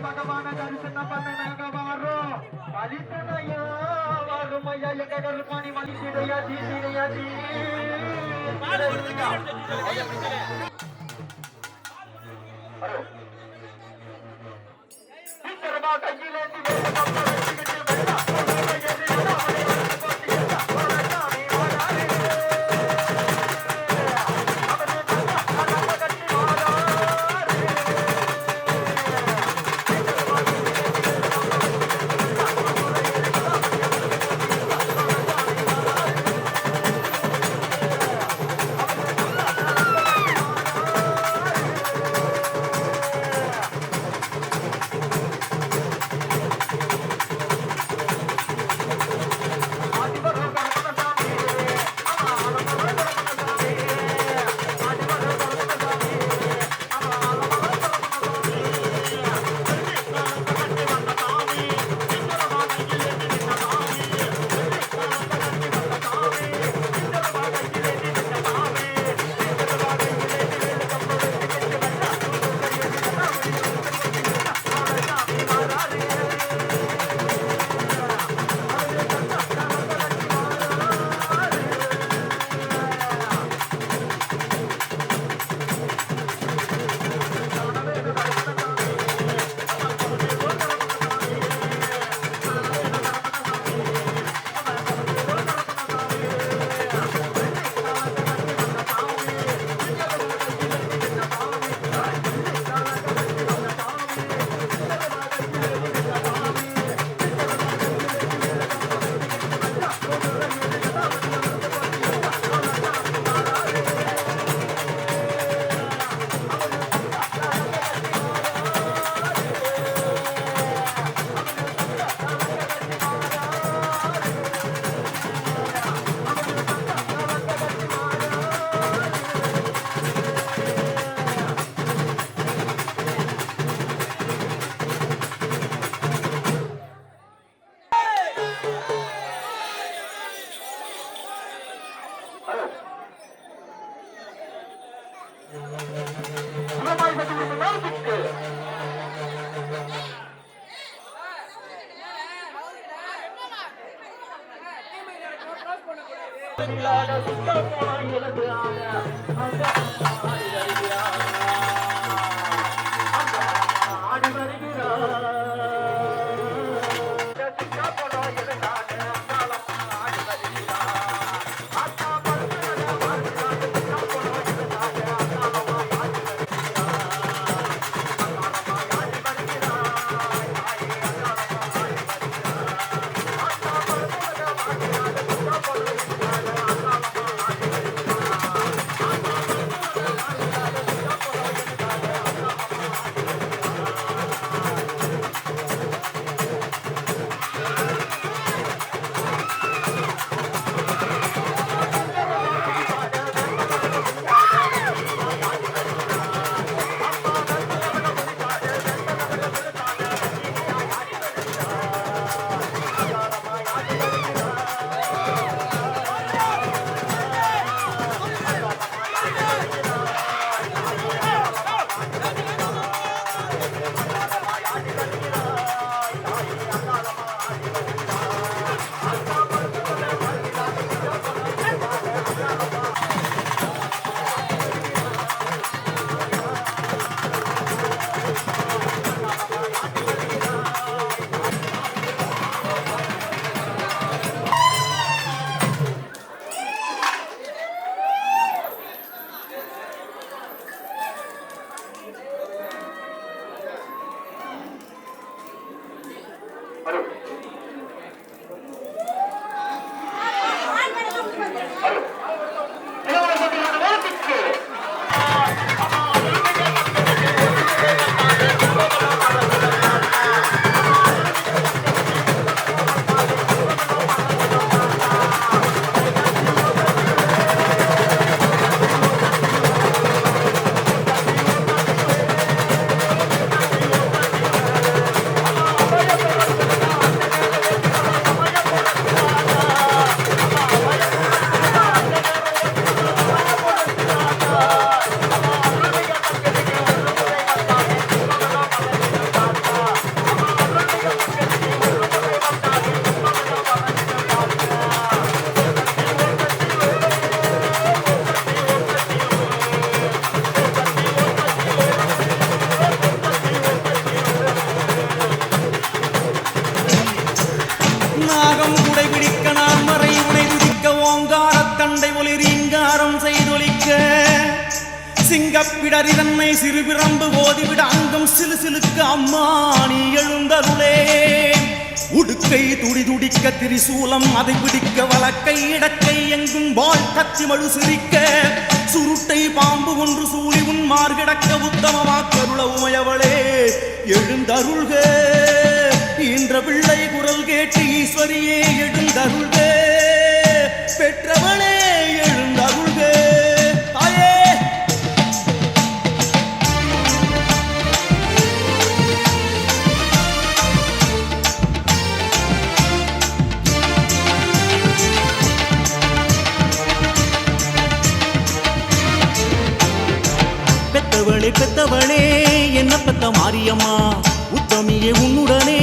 பகவான தரிசனம் பண்ண நாங்க வரோம் மலித்தனையா வறுமையா எங்க கருப்பாணி மலித்திடையா தீதிடையா தீ சிங்கப்பிடரி தன்னை சிறுபிரம்பு ஓதிவிட அங்கம் சிலு சிலுக்கு அம்மா நீ எழுந்தருளே. உடுக்கை துடி துடிக்க திரிசூலம் அதை பிடிக்க வலக்கை இடக்கை எங்கும் வாழ் கத்தி மழு சிரிக்க சுருட்டை பாம்பு ஒன்று சூழி உன் மார்கிடக்க உத்தமமாக்கருள உமையவளே எழுந்தருள்க. ஈன்ற பிள்ளை குரல் கேட்டு ஈஸ்வரியே எழுந்தருள்க. பெற்றவளே எழுந்தருள்க. தாயே பெத்தவளே பெத்தவளே என்ன பெத்த மாரியம்மா உத்தமியே உன்னுடனே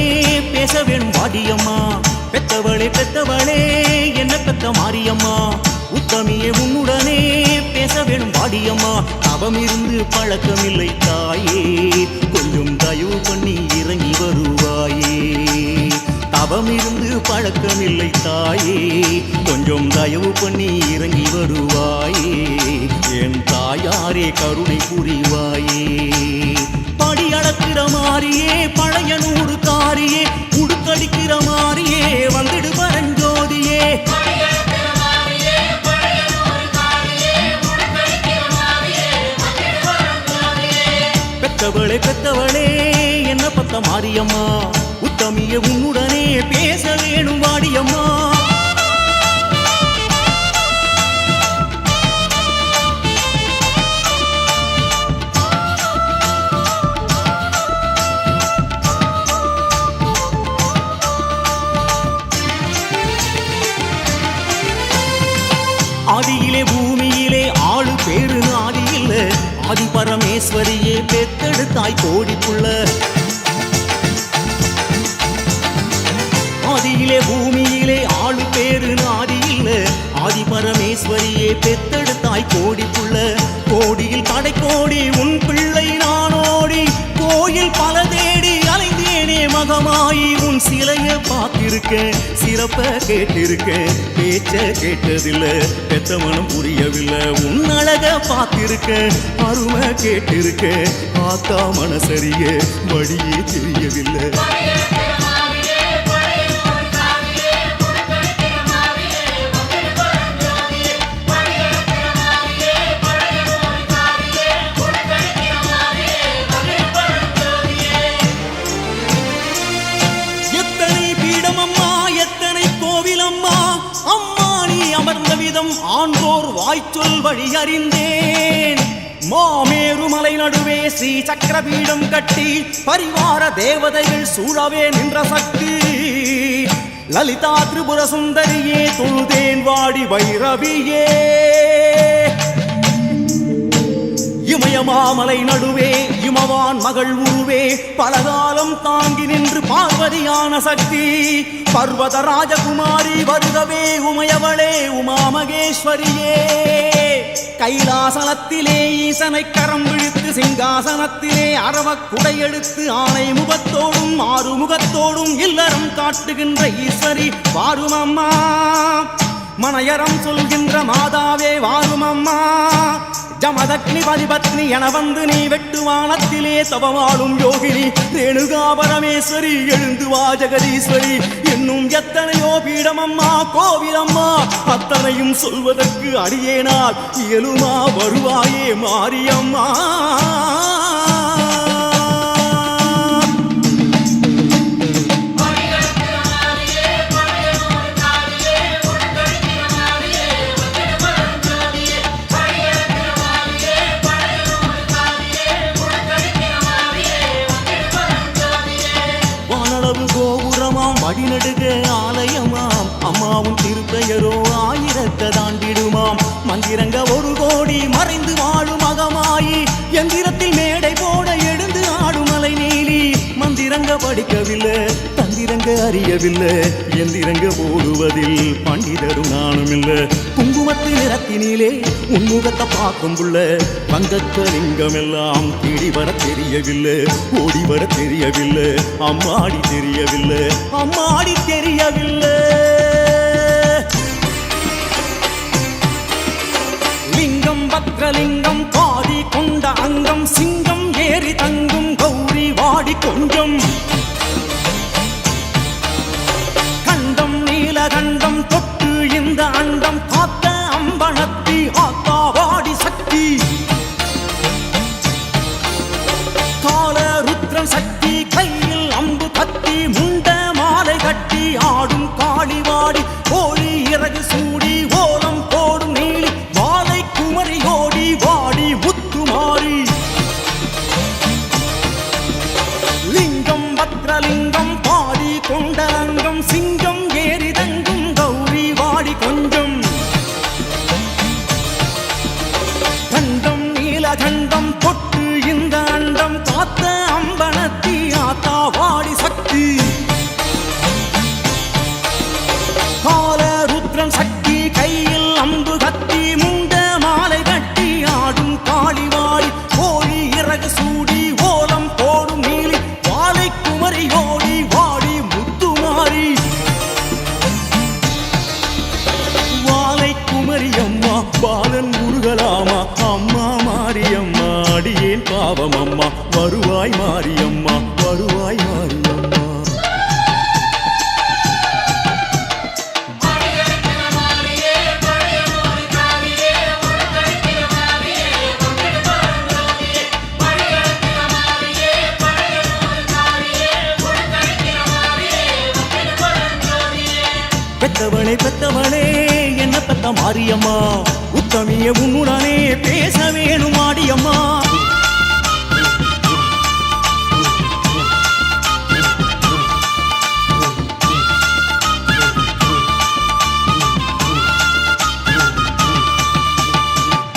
பேச வேணும் வாடியம்மா. பெத்தவளே பெத்தவளே என்ன பெத்த மாரியம்மா உத்தமியே உன்னுடனே பேச வேணும் வாடியம்மா. தவம் இருந்து பழக்கமில்லை தாயே கொஞ்சம் தயவு பண்ணி இறங்கி வருவாயே. தவம் இருந்து பழக்கமில்லை தாயே கொஞ்சம் தயவு பண்ணி இறங்கி வருவாயே. என் தாயாரே கருணை புரிவாயே. படி அளக்கிற மாறியே பழைய நூறு காரியே உடுக்கடிக்கிற மாறியே வந்துடு பரஞ்சோதியே. பெத்தவளே பெத்தவளே என்ன பத்த மாரியம்மா உத்தமிய உன்னுடனே பேச வேணும் வாடியம்மா. ஆதியிலே பூமியிலே ஆளு பேரு ஆதி இல்ல ஆதி பரமேஸ்வரியே பெத்தெடுத்தாய் கோடிக்குள்ள. ஆதியிலே பூமியிலே ஆளு பேரு ஆதி இல்ல ஆதி பரமேஸ்வரியே பெத்தெடுத்தாய் கோடிக்குள்ள. கோடியில் கடை கோடி உன் பிள்ளை நானோடி கோயில் பல தேடி அலைந்தேனே மகமாயி உன் சிலைய பார்த்திருக்க சிறப்ப கேட்டிருக்க பேச்ச கேட்டதில்ல பெத்த மனம் புரியவில்லை. உன் அழக பார்த்திருக்க அருமை கேட்டிருக்க ஆத்தா மனசரிய வழியே தெரியவில்லை. ஆன்றோர் வாய்ச்சொல் வழி அறிந்தேன். மாமேருமலை நடுவே ஸ்ரீ சக்கரபீடம் கட்டி பரிவார தேவதைகள் சூழவே நின்ற சக்தி லலிதா திரிபுர சுந்தரியே தொழுதேன் வாடி வைரவியே. இமயமாமலை நடுவே இமவான் மகள் உருவே பலகாலம் தாங்கி நின்று பார்வதியான சக்தி பர்வத ராஜகுமாரி வருகவே உமையவளே உமா மகேஸ்வரியே. கைலாசனத்திலே ஈசனை கரம் விழித்து சிங்காசனத்திலே அரவக் குடையெடுத்து ஆணை முகத்தோடும் ஆறுமுகத்தோடும் இல்லறம் காட்டுகின்ற ஈஸ்வரி வாரும் அம்மா. மனையறம் சொல்கின்ற மாதாவே வாரும் அம்மா. ஜமதக்னி பதிபத்னி என வந்து நீ வெட்டுவானத்திலே தவமாளும் யோகினி ரேணுகா பரமேஸ்வரி எழுந்து வா ஜெகதீஸ்வரி. இன்னும் எத்தனையோ பீடமம்மா கோவிலம்மா அத்தனையும் சொல்வதற்கு அடியேனால் இயலுமா வருவாயே மாரியம்மா. வழிநடுக ஆலயமாம் அம்மாவும் திருப்பெயரோ ஆயிரத்தை தாண்டிடுமாம். மந்திரங்க ஒரு கோடி மறைந்து வாழும் மகமாயி எந்திரத்தில் மேடை போட எழுந்து ஆடும் மலை நீலி. மந்திரங்க படிக்கவில்லை தந்திரங்க அறியவில்லை எந்திரங்க போடுவதில் பண்டிதரும் நானும் இல்லை. குங்குமத்து நிறத்தினிலே உன்முகத்தை பார்க்கும் புள்ள வங்கக்கலிங்கம் எல்லாம் தேடி வர தெரியவில்லை ஓடி வர தெரியவில்லை அம்மாடி தெரியவில்லை அம்மாடி தெரியவில்லை. லிங்கம் பத்ரலிங்கம் பாடி காளி வாடி கோழி இறகு சூடி ஓலம் போடும் நீலி வாழை குமரி ஓடி வாடி முத்துமாரி லிங்கம் பத்ரலிங்கம் பாடி கொண்டலங்கம் சிங்கம் ஏறி தங்கும் கௌரி வாடி கொஞ்சம் கண்டம் நீலகண்டம் தொட்டு இந்த அண்டம் காத்த அம்பனத்தி ஆத்தா வாடி சக்தி கால ருத்ரன் சக்தி கையில் அம்பு கத்தி முண்ட மாலை கட்டி ஆடும் காளி வாடி கோழி இறகு சூடி ஓலம் போடும் நீலி வாழை குமரி ஓடி வாடி முத்துமாரி வாழை குமரி அம்மா பாலன் முருகலாமா அம்மா மாரியம்மா அடியேன் பாவம் அம்மா வருவாய் மாரியம்மா வருவாய் மாரியம்மா பெத்தவளே பெத்தவளே என்ன பெத்த மாரியம்மா உத்தமிய உன்னுடனே பேச வேணும் மாடியம்மா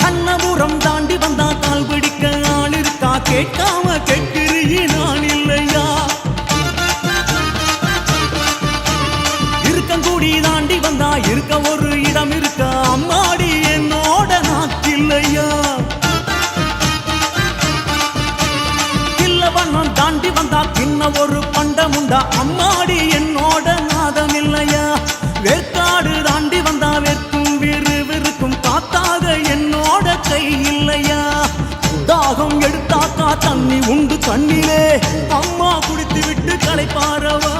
கண்ணபுரம் தாண்டி வந்தா கால் பிடிக்க ஆள் இருக்கா கேட்காம கெட்டிருகி நான் இல்லையா இருக்கங்கூடி தாண்டி வந்தா இருக்க ஒரு இடம் இருக்க அம்மாடி என்னோட நாக்கில்லையா கில்லவண்ணம் தாண்டி வந்தா கிண்ண ஒரு பண்டமுண்டா அம்மாடி என்னோட நாதம் இல்லையா வேற்காடு தாண்டி வந்தா வெறுக்கும் விறுவிறுக்கும் காத்தாக என்னோட கை இல்லையா தாகம் எடுத்தாக்கா தண்ணி உண்டு கண்ணிலே அம்மா குடித்து விட்டு களைப்பாரவா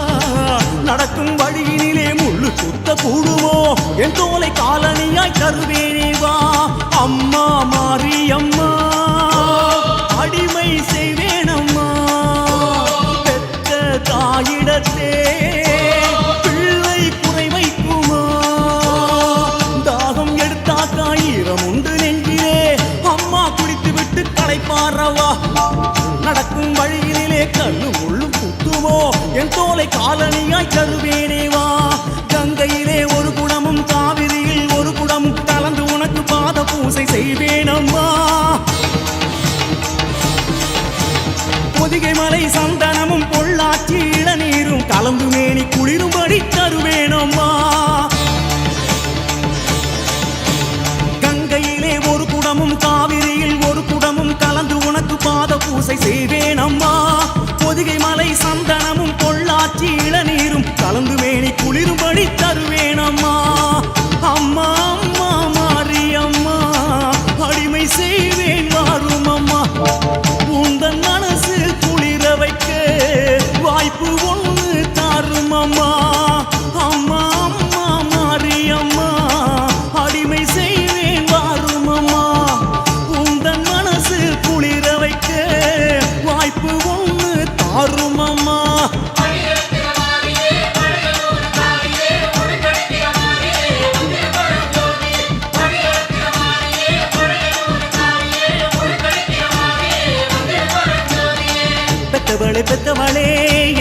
நடக்கும் வழியினிலே முள்ளு குத்த கூடுமோ என் தோலை காலனியாய் தருவேனே வா அம்மா மாரியம்மா அடிமை செய்வேனம்மா பெத்த தாயிடத்தே பிள்ளை குறை வைக்குமா தாகம் எடுத்தாக்கா ஈரம் உண்டு நெஞ்சிலே அம்மா குடித்து விட்டு களைப்பாரவா நடக்கும் வழியினிலே கண்ணு முள்ளும் குத்துமோ என் தோலை காலனியாய் தருவேனே வா கங்கையிலே ஒரு குடமும் காவிரியில் ஒரு குடமும் கலந்து உனக்கு பாத பூசை செய்வேனம்மா பொதிகை மலை சந்தனமும் பொள்ளாச்சி இளநீரும் கலந்து மேனி குளிரும்படி தருவேனம்மா கங்கையிலே ஒரு குடமும் காவிரியில் ஒரு குடமும் கலந்து உனக்கு பாத பூசை செய்வேனம்மா பொதிகை மலை சந்தனமும் பொள்ளாச்சி இளநீரும் கலந்து மேனி குளிரும்படி தருவேனம்மா அம்மா அம்மா மாரியம்மா அடிமை செய்வேன் வாரும் அம்மா உந்தன் மனசு குளிர வைக்க வாய்ப்பு ஒன்று தாரும் அம்மா அம்மா அம்மா மாரியம்மா அடிமை செய்வேன் வாரும் அம்மா உந்தன் மனசு குளிர வைக்க வாய்ப்பு ஒன்று தாரும் அம்மா பெத்தவளே பெத்தவளே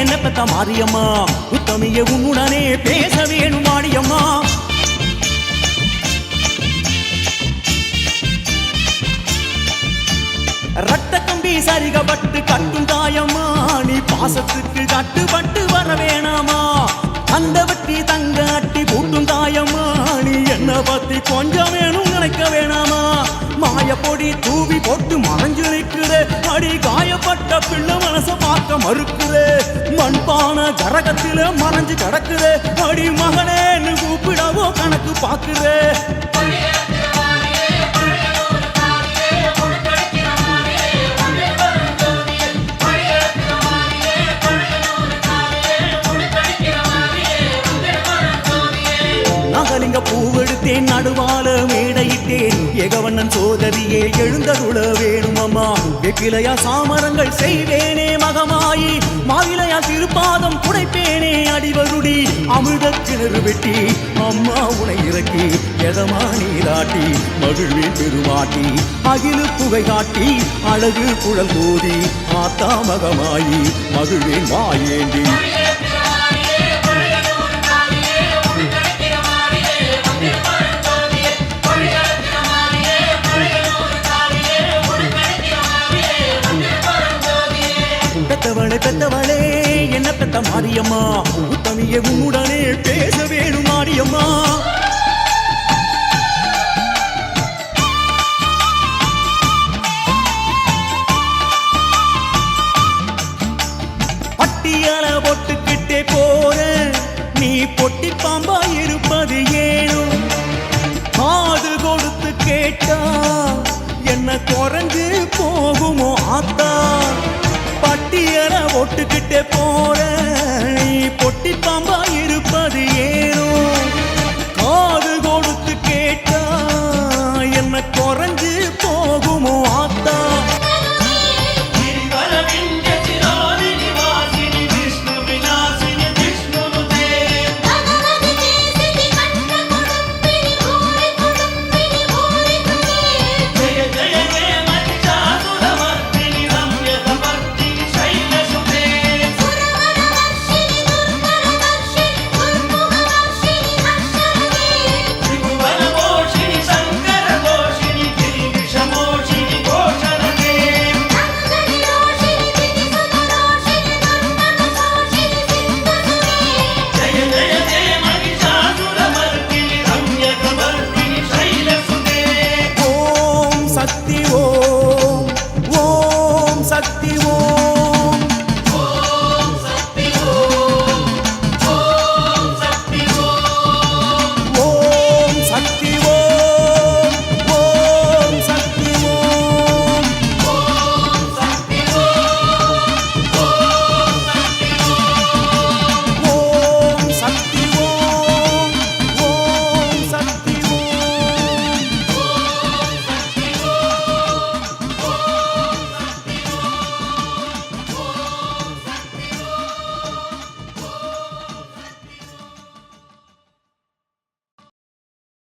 என்ன பெத்த மாரியம்மா உத்தமிய உன்னுடனே பேச வேணும் மாடியம்மா ரட்ட கம்பி சரிகப்பட்டு கட்டும் தாயம்மா நீ பாசத்துக்கு கட்டுப்பட்டு வர வேணாமா அந்த வட்டி தங்க அட்டி பூட்டும் தாயம்மா நீ என்ன பத்தி கொஞ்சம் வேணும் நினைக்க வேணாமா மாயப்பொடி தூவி போட்டு மறைஞ்சு நிற்கிற அடி காயப்பட்ட பிள்ளை மனச பார்க்க மறுக்கிற மண்பான கரகத்தில மறைஞ்சு கிடக்குற அடி மகனேன்னு கூப்பிடவோ கணக்கு பார்க்கிற நாகலிங்க பூவெடுத்தேன் நடுவால மேடையிட்டேன் ஏகவண்ணன் சோதரியே எழுந்தருள வேணுமம்மா வேப்பிலையா சாமரங்கள் செய்வேனே மகமாயி மாவிலையா திருப்பாதம் புடைப்பேனே அடிவருடி அமிர்த கிணறு வெட்டி அம்மா உனை இறக்கி எதமா நீராட்டி மகிழ்வே பெருமாட்டி அகிலு புகை காட்டி அழகு குழல் போதி ஆத்தா மகமாயி மகிழ்வே மாயேண்டி பெத்தவளே என்ன பெத்த மாரியம்மா உத்தமிய உன்னுடனே பேச வேணும் மாரியம்மா பட்டியல பொட்டுக்கிட்டே போற நீ பொட்டி பாம்பா இருப்பது ஏனும் காது கொடுத்து கேட்டா என்ன குறைஞ்சு போகுமோ ஆத்தா பட்டியல ஒட்டுக்கிட்டே போற